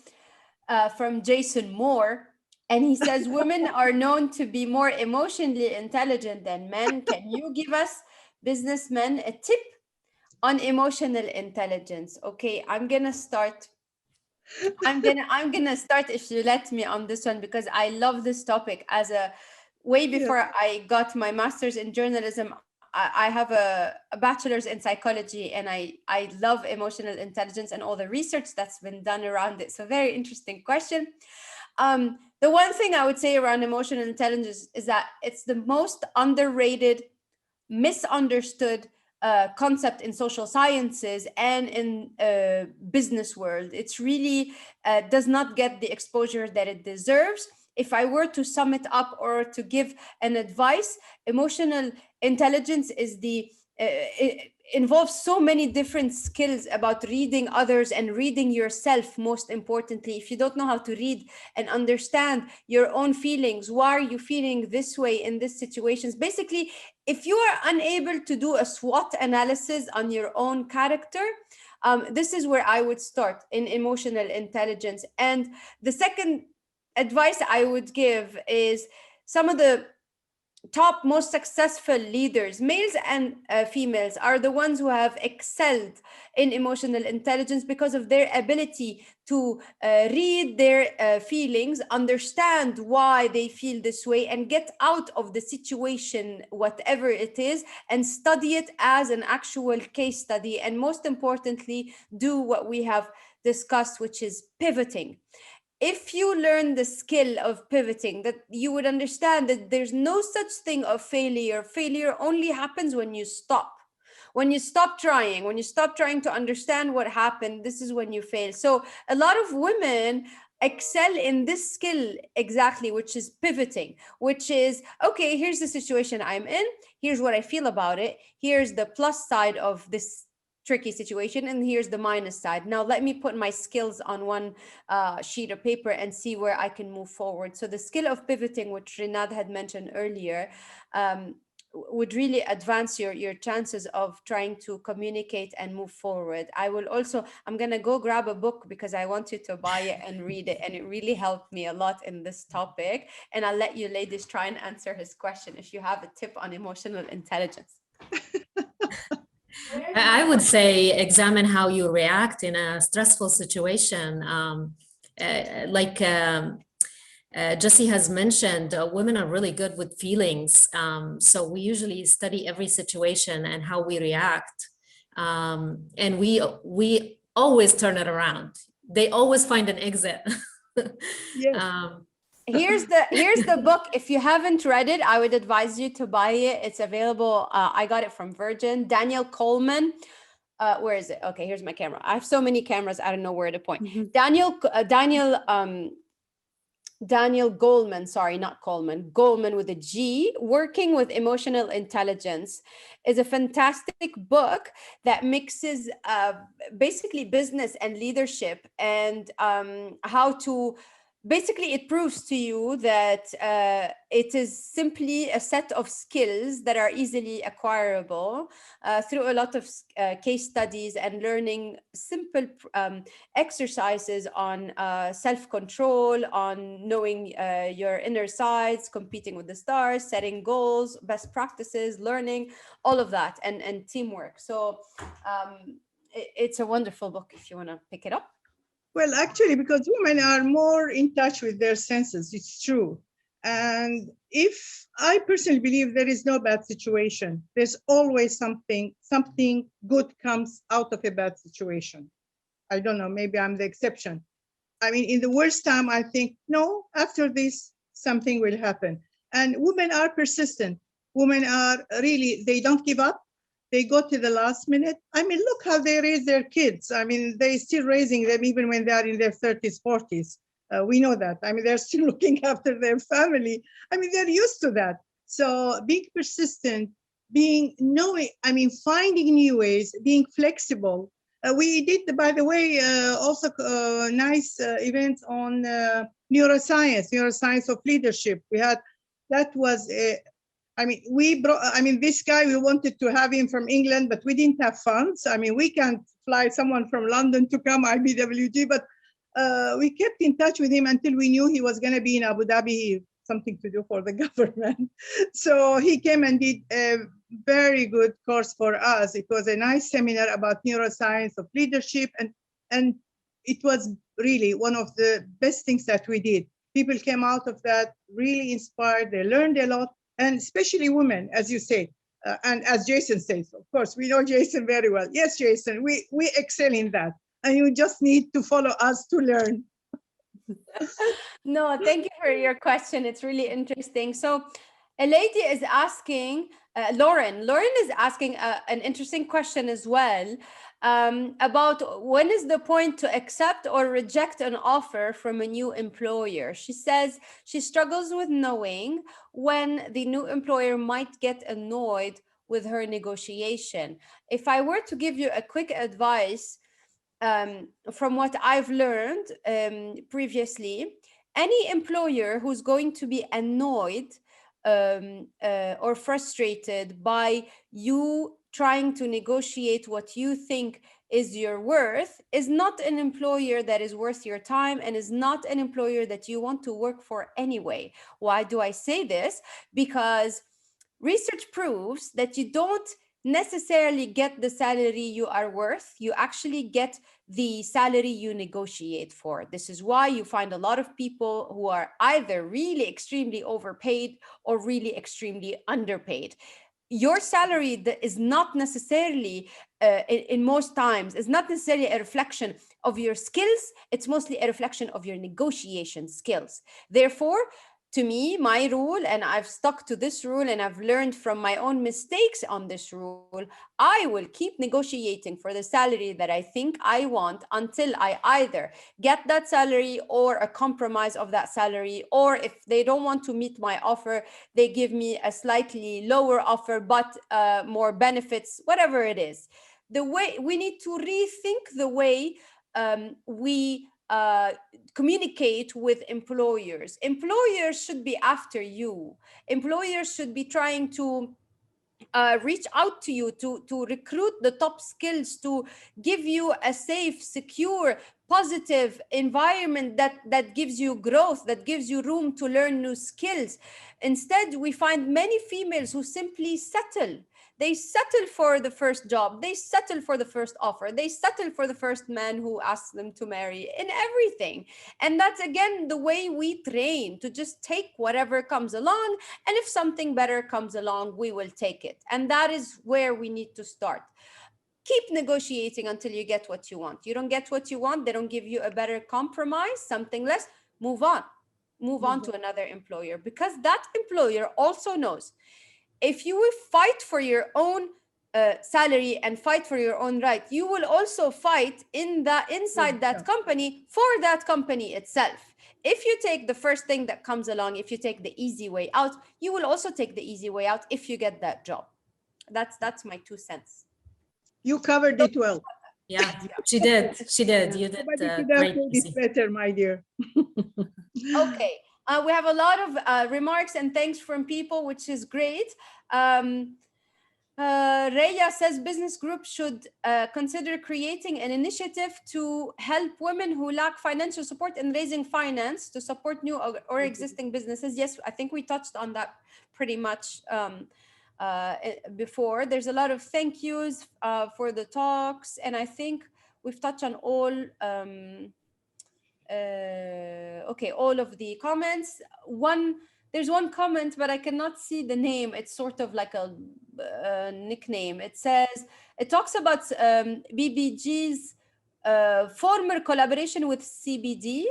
from Jason Moore. And he says, women are known to be more emotionally intelligent than men. Can you give us businessmen a tip on emotional intelligence? Okay, I'm gonna start if you let me on this one, because I love this topic. Way before I got my master's in journalism, I have a bachelor's in psychology, and I love emotional intelligence and all the research that's been done around it. So very interesting question. The one thing I would say around emotional intelligence is that it's the most underrated, misunderstood concept in social sciences and in business world. It's really does not get the exposure that it deserves. If I were to sum it up or to give an advice, emotional intelligence is it involves so many different skills about reading others and reading yourself. Most importantly, if you don't know how to read and understand your own feelings, why are you feeling this way in these situations? Basically, if you are unable to do a SWOT analysis on your own character, this is where I would start in emotional intelligence. And the second advice I would give is some of the top most successful leaders, males and females, are the ones who have excelled in emotional intelligence because of their ability to read their feelings, understand why they feel this way, and get out of the situation, whatever it is, and study it as an actual case study. And most importantly, do what we have discussed, which is pivoting. If you learn the skill of pivoting, that you would understand that there's no such thing of failure. Failure only happens when you stop. When you stop trying, when you stop trying to understand what happened, this is when you fail. So a lot of women excel in this skill exactly, which is pivoting, which is, okay, here's the situation I'm in. Here's what I feel about it. Here's the plus side of this tricky situation, and here's the minus side. Now let me put my skills on one sheet of paper and see where I can move forward. So the skill of pivoting, which Rinad had mentioned earlier, would really advance your chances of trying to communicate and move forward. I'm gonna go grab a book because I want you to buy it and read it, and it really helped me a lot in this topic. And I'll let you ladies try and answer his question if you have a tip on emotional intelligence. I would say examine how you react in a stressful situation. Jessie has mentioned, women are really good with feelings. So we usually study every situation and how we react. And we always turn it around. They always find an exit. Yes. Here's the book. If you haven't read it, I would advise you to buy it. It's available. I got it from Virgin. Daniel Coleman. Where is it? Okay, here's my camera. I have so many cameras, I don't know where to point. Daniel Goleman, sorry, not Coleman, Goleman with a G, Working with Emotional Intelligence, is a fantastic book that mixes basically business and leadership, and how to, basically it proves to you that it is simply a set of skills that are easily acquirable through a lot of case studies and learning simple exercises on self-control, on knowing your inner sides, competing with the stars, setting goals, best practices, learning, all of that, and teamwork. So it's a wonderful book if you want to pick it up. Well, actually, because women are more in touch with their senses, it's true. And if I personally believe there is no bad situation, there's always something good comes out of a bad situation. I don't know, maybe I'm the exception. I mean, in the worst time, I think, no, after this, something will happen. And women are persistent. Women are really, they don't give up. They go to the last minute. I mean, look how they raise their kids. I mean, they're still raising them even when they are in their 30s, 40s. We know that. I mean, they're still looking after their family. I mean, they're used to that. So being persistent, finding new ways, being flexible. We did, by the way, also nice events on neuroscience of leadership. We had, that was, this guy, we wanted to have him from England, but we didn't have funds. We can't fly someone from London to come IBWG, but we kept in touch with him until we knew he was going to be in Abu Dhabi, something to do for the government. So he came and did a very good course for us. It was a nice seminar about neuroscience of leadership, and it was really one of the best things that we did. People came out of that really inspired. They learned a lot, and especially women, as you say, and as Jason says, of course, we know Jason very well. Yes, Jason, we excel in that, and you just need to follow us to learn. No, thank you for your question. It's really interesting. So a lady is asking, Lauren is asking an interesting question as well, about when is the point to accept or reject an offer from a new employer. She says she struggles with knowing when the new employer might get annoyed with her negotiation. If I were to give you a quick advice, from what I've learned previously, any employer who's going to be annoyed or frustrated by you trying to negotiate what you think is your worth is not an employer that is worth your time, and is not an employer that you want to work for anyway. Why do I say this? Because research proves that you don't necessarily get the salary you are worth. You actually get the salary you negotiate for. This is why you find a lot of people who are either really extremely overpaid or really extremely underpaid. Your salary is not necessarily, in most times, is not necessarily a reflection of your skills. It's mostly a reflection of your negotiation skills. Therefore, to me, my rule, and I've stuck to this rule, and I've learned from my own mistakes on this rule, I will keep negotiating for the salary that I think I want until I either get that salary or a compromise of that salary, or if they don't want to meet my offer, they give me a slightly lower offer, but more benefits, whatever it is. The way we need to rethink the way we communicate with employers. Employers should be after you. Employers should be trying to reach out to you to recruit the top skills, to give you a safe, secure, positive environment that gives you growth, that gives you room to learn new skills. Instead, we find many females who simply settle. They settle for the first job. They settle for the first offer. They settle for the first man who asks them to marry, in everything. And that's, again, the way we train, to just take whatever comes along. And if something better comes along, we will take it. And that is where we need to start. Keep negotiating until you get what you want. You don't get what you want, they don't give you a better compromise, something less, move on. Move on to another employer, because that employer also knows if you will fight for your own salary and fight for your own right, you will also fight inside that company for that company itself. If you take the first thing that comes along, if you take the easy way out, you will also take the easy way out if you get that job. That's my 2 cents. You covered it well. Yeah, she did. She did. You did great. It's better, my dear. Okay. We have a lot of remarks and thanks from people, which is great. Raya says business groups should consider creating an initiative to help women who lack financial support in raising finance to support new or existing businesses. Yes, I think we touched on that pretty much before. There's a lot of thank yous for the talks, and I think we've touched on all all of the comments. There's one comment, but I cannot see the name. It's sort of like a nickname. It talks about BBG's former collaboration with CBD,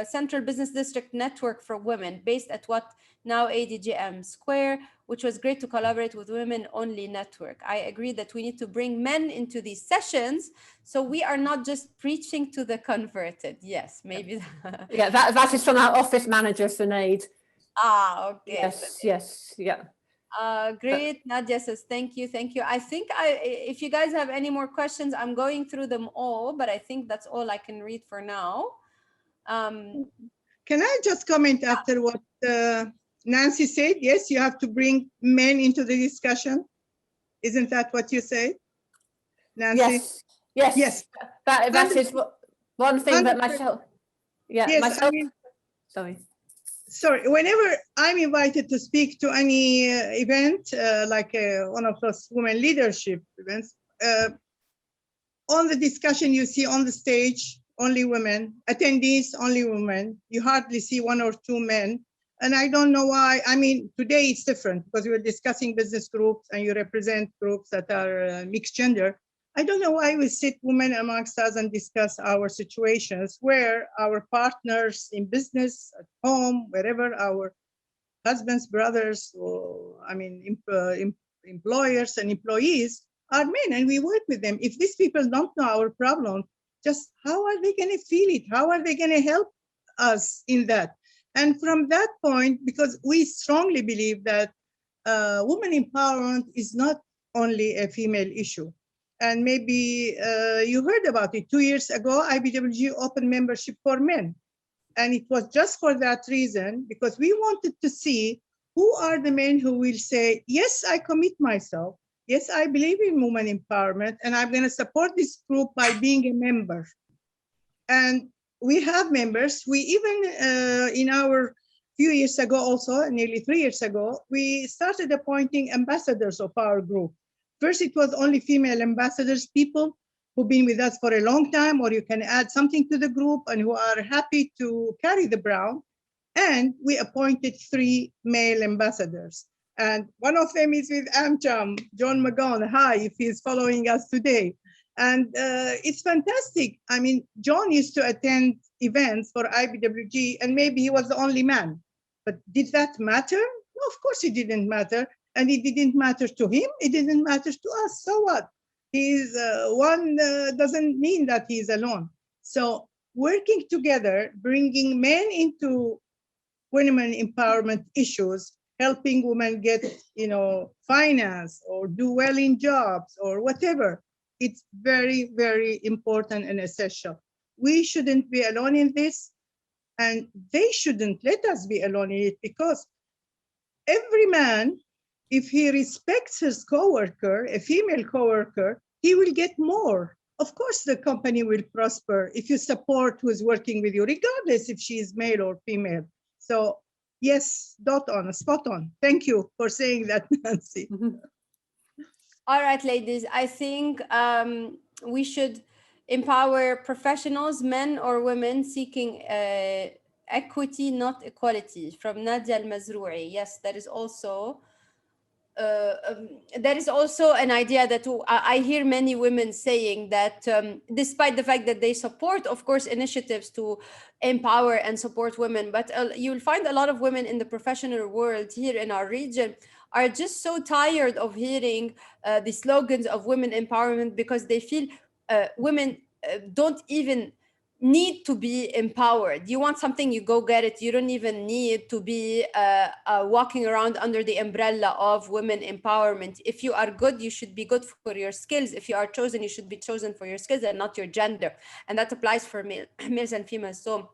Central Business District Network for Women, based at what now ADGM Square, which was great to collaborate with women only network. I agree that we need to bring men into these sessions, so we are not just preaching to the converted. Yes, maybe. Yeah, that is from our office manager, Sinead. Ah, okay. Yes, yeah. Great. Nadia says, thank you. Thank you. I think if you guys have any more questions, I'm going through them all, but I think that's all I can read for now. Can I just comment after what Nancy said? Yes, you have to bring men into the discussion. Isn't that what you said, Nancy? Yes. That is one thing that 100%. myself. Yeah, yes, myself. I mean, sorry. Whenever I'm invited to speak to any event, like one of those women leadership events, on the discussion you see on the stage, only women, attendees, only women. You hardly see one or two men. And I don't know why. I mean, today it's different because we're discussing business groups and you represent groups that are mixed gender. I don't know why we sit women amongst us and discuss our situations where our partners in business, at home, wherever, our husbands, brothers, or employers and employees are men, and we work with them. If these people don't know our problem, just how are they going to feel it? How are they going to help us in that? And from that point, because we strongly believe that women empowerment is not only a female issue. And maybe you heard about it 2 years ago, IBWG opened membership for men. And it was just for that reason, because we wanted to see who are the men who will say, yes, I commit myself. Yes, I believe in women empowerment, and I'm going to support this group by being a member. And we have members. We even, in our few years ago also, nearly 3 years ago, we started appointing ambassadors of our group. First, it was only female ambassadors, people who've been with us for a long time, or you can add something to the group and who are happy to carry the brown. And we appointed 3 male ambassadors. And one of them is with AmCham, John McGowan. Hi, if he's following us today. And it's fantastic. I mean, John used to attend events for IBWG, and maybe he was the only man. But did that matter? No, of course it didn't matter. And it didn't matter to him. It didn't matter to us. So what? He's one doesn't mean that he's alone. So working together, bringing men into women empowerment issues, helping women get, finance or do well in jobs or whatever. It's very, very important and essential. We shouldn't be alone in this, and they shouldn't let us be alone in it, because every man, if he respects his coworker, a female coworker, he will get more. Of course, the company will prosper if you support who is working with you, regardless if she is male or female. So yes, spot on. Thank you for saying that, Nancy. All right, ladies, I think we should empower professionals, men or women, seeking equity, not equality, from Nadia Al-Mazroui. Yes, that is also an idea that I hear many women saying, that despite the fact that they support, of course, initiatives to empower and support women, but you'll find a lot of women in the professional world here in our region are just so tired of hearing the slogans of women empowerment, because they feel women don't even need to be empowered. You want something, you go get it. You don't even need to be walking around under the umbrella of women empowerment. If you are good, you should be good for your skills. If you are chosen, you should be chosen for your skills and not your gender. And that applies for males and females. So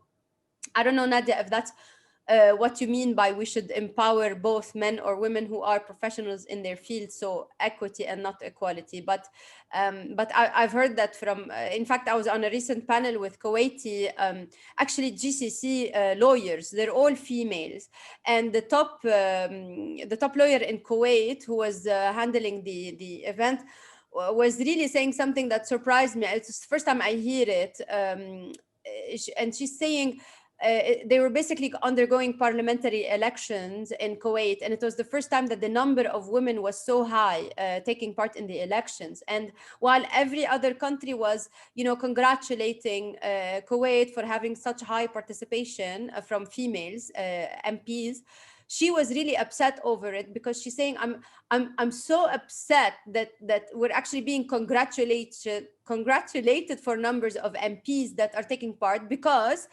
I don't know, Nadia, if that's what you mean by we should empower both men or women who are professionals in their field, so equity and not equality. But I've heard that from, in fact, I was on a recent panel with Kuwaiti, actually GCC lawyers. They're all females, and the top lawyer in Kuwait, who was handling the event, was really saying something that surprised me. It's the first time I hear it, and she's saying, they were basically undergoing parliamentary elections in Kuwait, and it was the first time that the number of women was so high taking part in the elections. And while every other country was, congratulating Kuwait for having such high participation from females MPs, she was really upset over it, because she's saying, I'm so upset that we're actually being congratulated for numbers of MPs that are taking part, because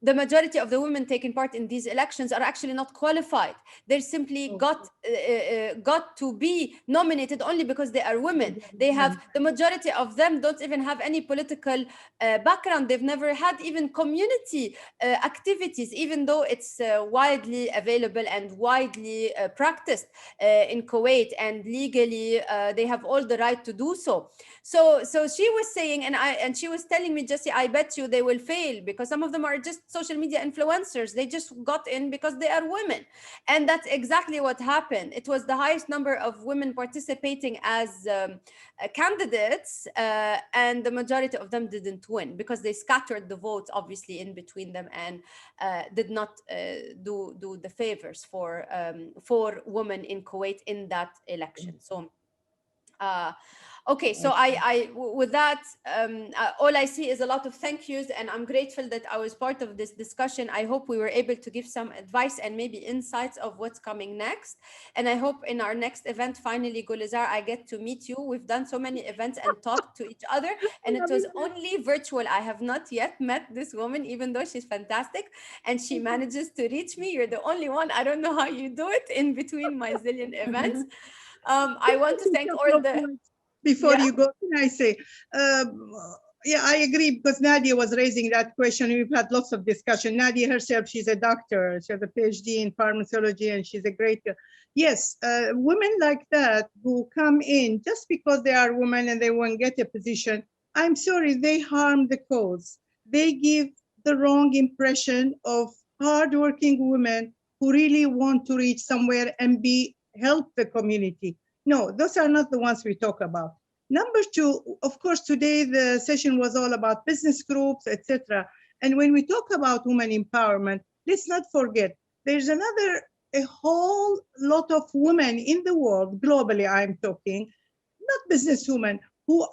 the majority of the women taking part in these elections are actually not qualified. They're simply got to be nominated only because they are women. They have, the majority of them don't even have any political background. They've never had even community activities, even though it's widely available and widely practiced in Kuwait, and legally they have all the right to do so. So she was saying, and she was telling me, Jessie, I bet you they will fail because some of them are just social media influencers. They just got in because they are women. And that's exactly what happened. It was the highest number of women participating as candidates, and the majority of them didn't win because they scattered the votes, obviously, in between them, and did not do the favors for women in Kuwait in that election. So okay, so with that, all I see is a lot of thank yous, and I'm grateful that I was part of this discussion. I hope we were able to give some advice and maybe insights of what's coming next. And I hope in our next event, finally, Gulizar, I get to meet you. We've done so many events and talked to each other, and it was only virtual. I have not yet met this woman, even though she's fantastic, and she manages to reach me. You're the only one. I don't know how you do it in between my zillion events. I want to thank all the... Before you go, can I say, yeah, I agree, because Nadia was raising that question. We've had lots of discussion. Nadia herself, she's a doctor. She has a PhD in pharmacology, and she's a great, yes, women like that who come in just because they are women and they won't get a position, I'm sorry, they harm the cause. They give the wrong impression of hardworking women who really want to reach somewhere and help the community. No, those are not the ones we talk about. Number two, of course, today the session was all about business groups, etc. And when we talk about women empowerment, let's not forget, there's a whole lot of women in the world, globally I'm talking, not businesswomen, who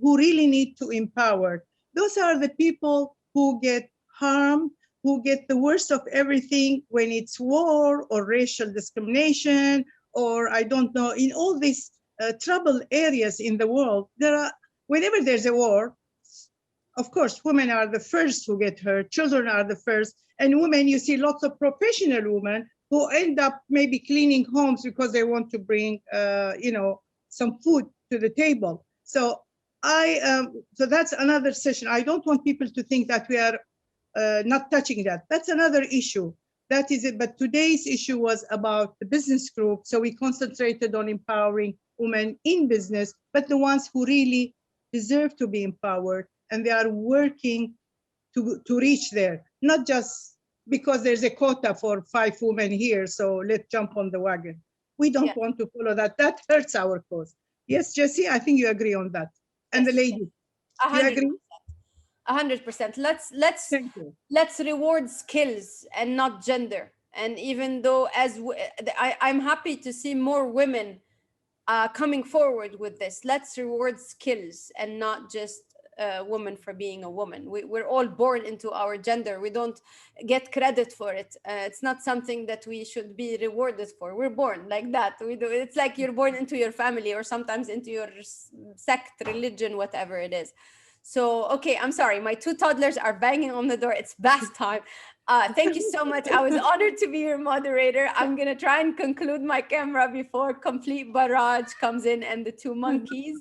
really need to empower. Those are the people who get harmed, who get the worst of everything when it's war or racial discrimination, or I don't know, in all these troubled areas in the world, whenever there's a war, of course, women are the first who get hurt, children are the first, and women, you see lots of professional women who end up maybe cleaning homes because they want to bring, some food to the table. So so that's another session. I don't want people to think that we are not touching that. That's another issue. That is it. But today's issue was about the business group. So we concentrated on empowering women in business, but the ones who really deserve to be empowered, and they are working to reach there, not just because there's a quota for 5 women here, so let's jump on the wagon. We don't want to follow that. That hurts our cause. Yes, Jessie, I think you agree on that. And the lady, you agree? 100%. Let's reward skills and not gender. And even though I'm happy to see more women coming forward with this, let's reward skills and not just a woman for being a woman. We're all born into our gender. We don't get credit for it. It's not something that we should be rewarded for. We're born like that. It's like you're born into your family, or sometimes into your sect, religion, whatever it is. So, okay, I'm sorry. My 2 toddlers are banging on the door. It's bath time. Thank you so much. I was honored to be your moderator. I'm going to try and conclude my camera before complete barrage comes in and the 2 monkeys.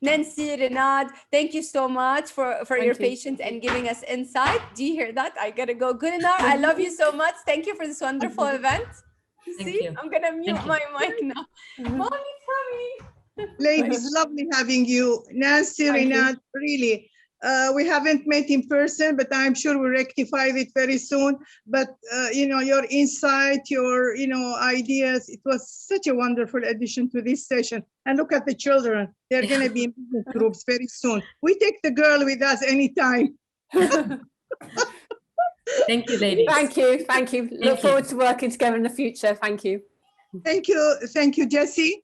Nancy, Renad, thank you so much for your patience and giving us insight. Do you hear that? I got to go. Gulnar, I love you so much. Thank you for this wonderful event. See, I'm going to mute my mic now. Mommy, coming. Ladies, lovely having you. Nancy, Renat, really. We haven't met in person, but I'm sure we'll rectify it very soon. But, your insight, your, ideas, it was such a wonderful addition to this session. And look at the children. They're going to be in business groups very soon. We take the girl with us anytime. Thank you, ladies. Thank you. Look forward to working together in the future. Thank you. Thank you, Jessie.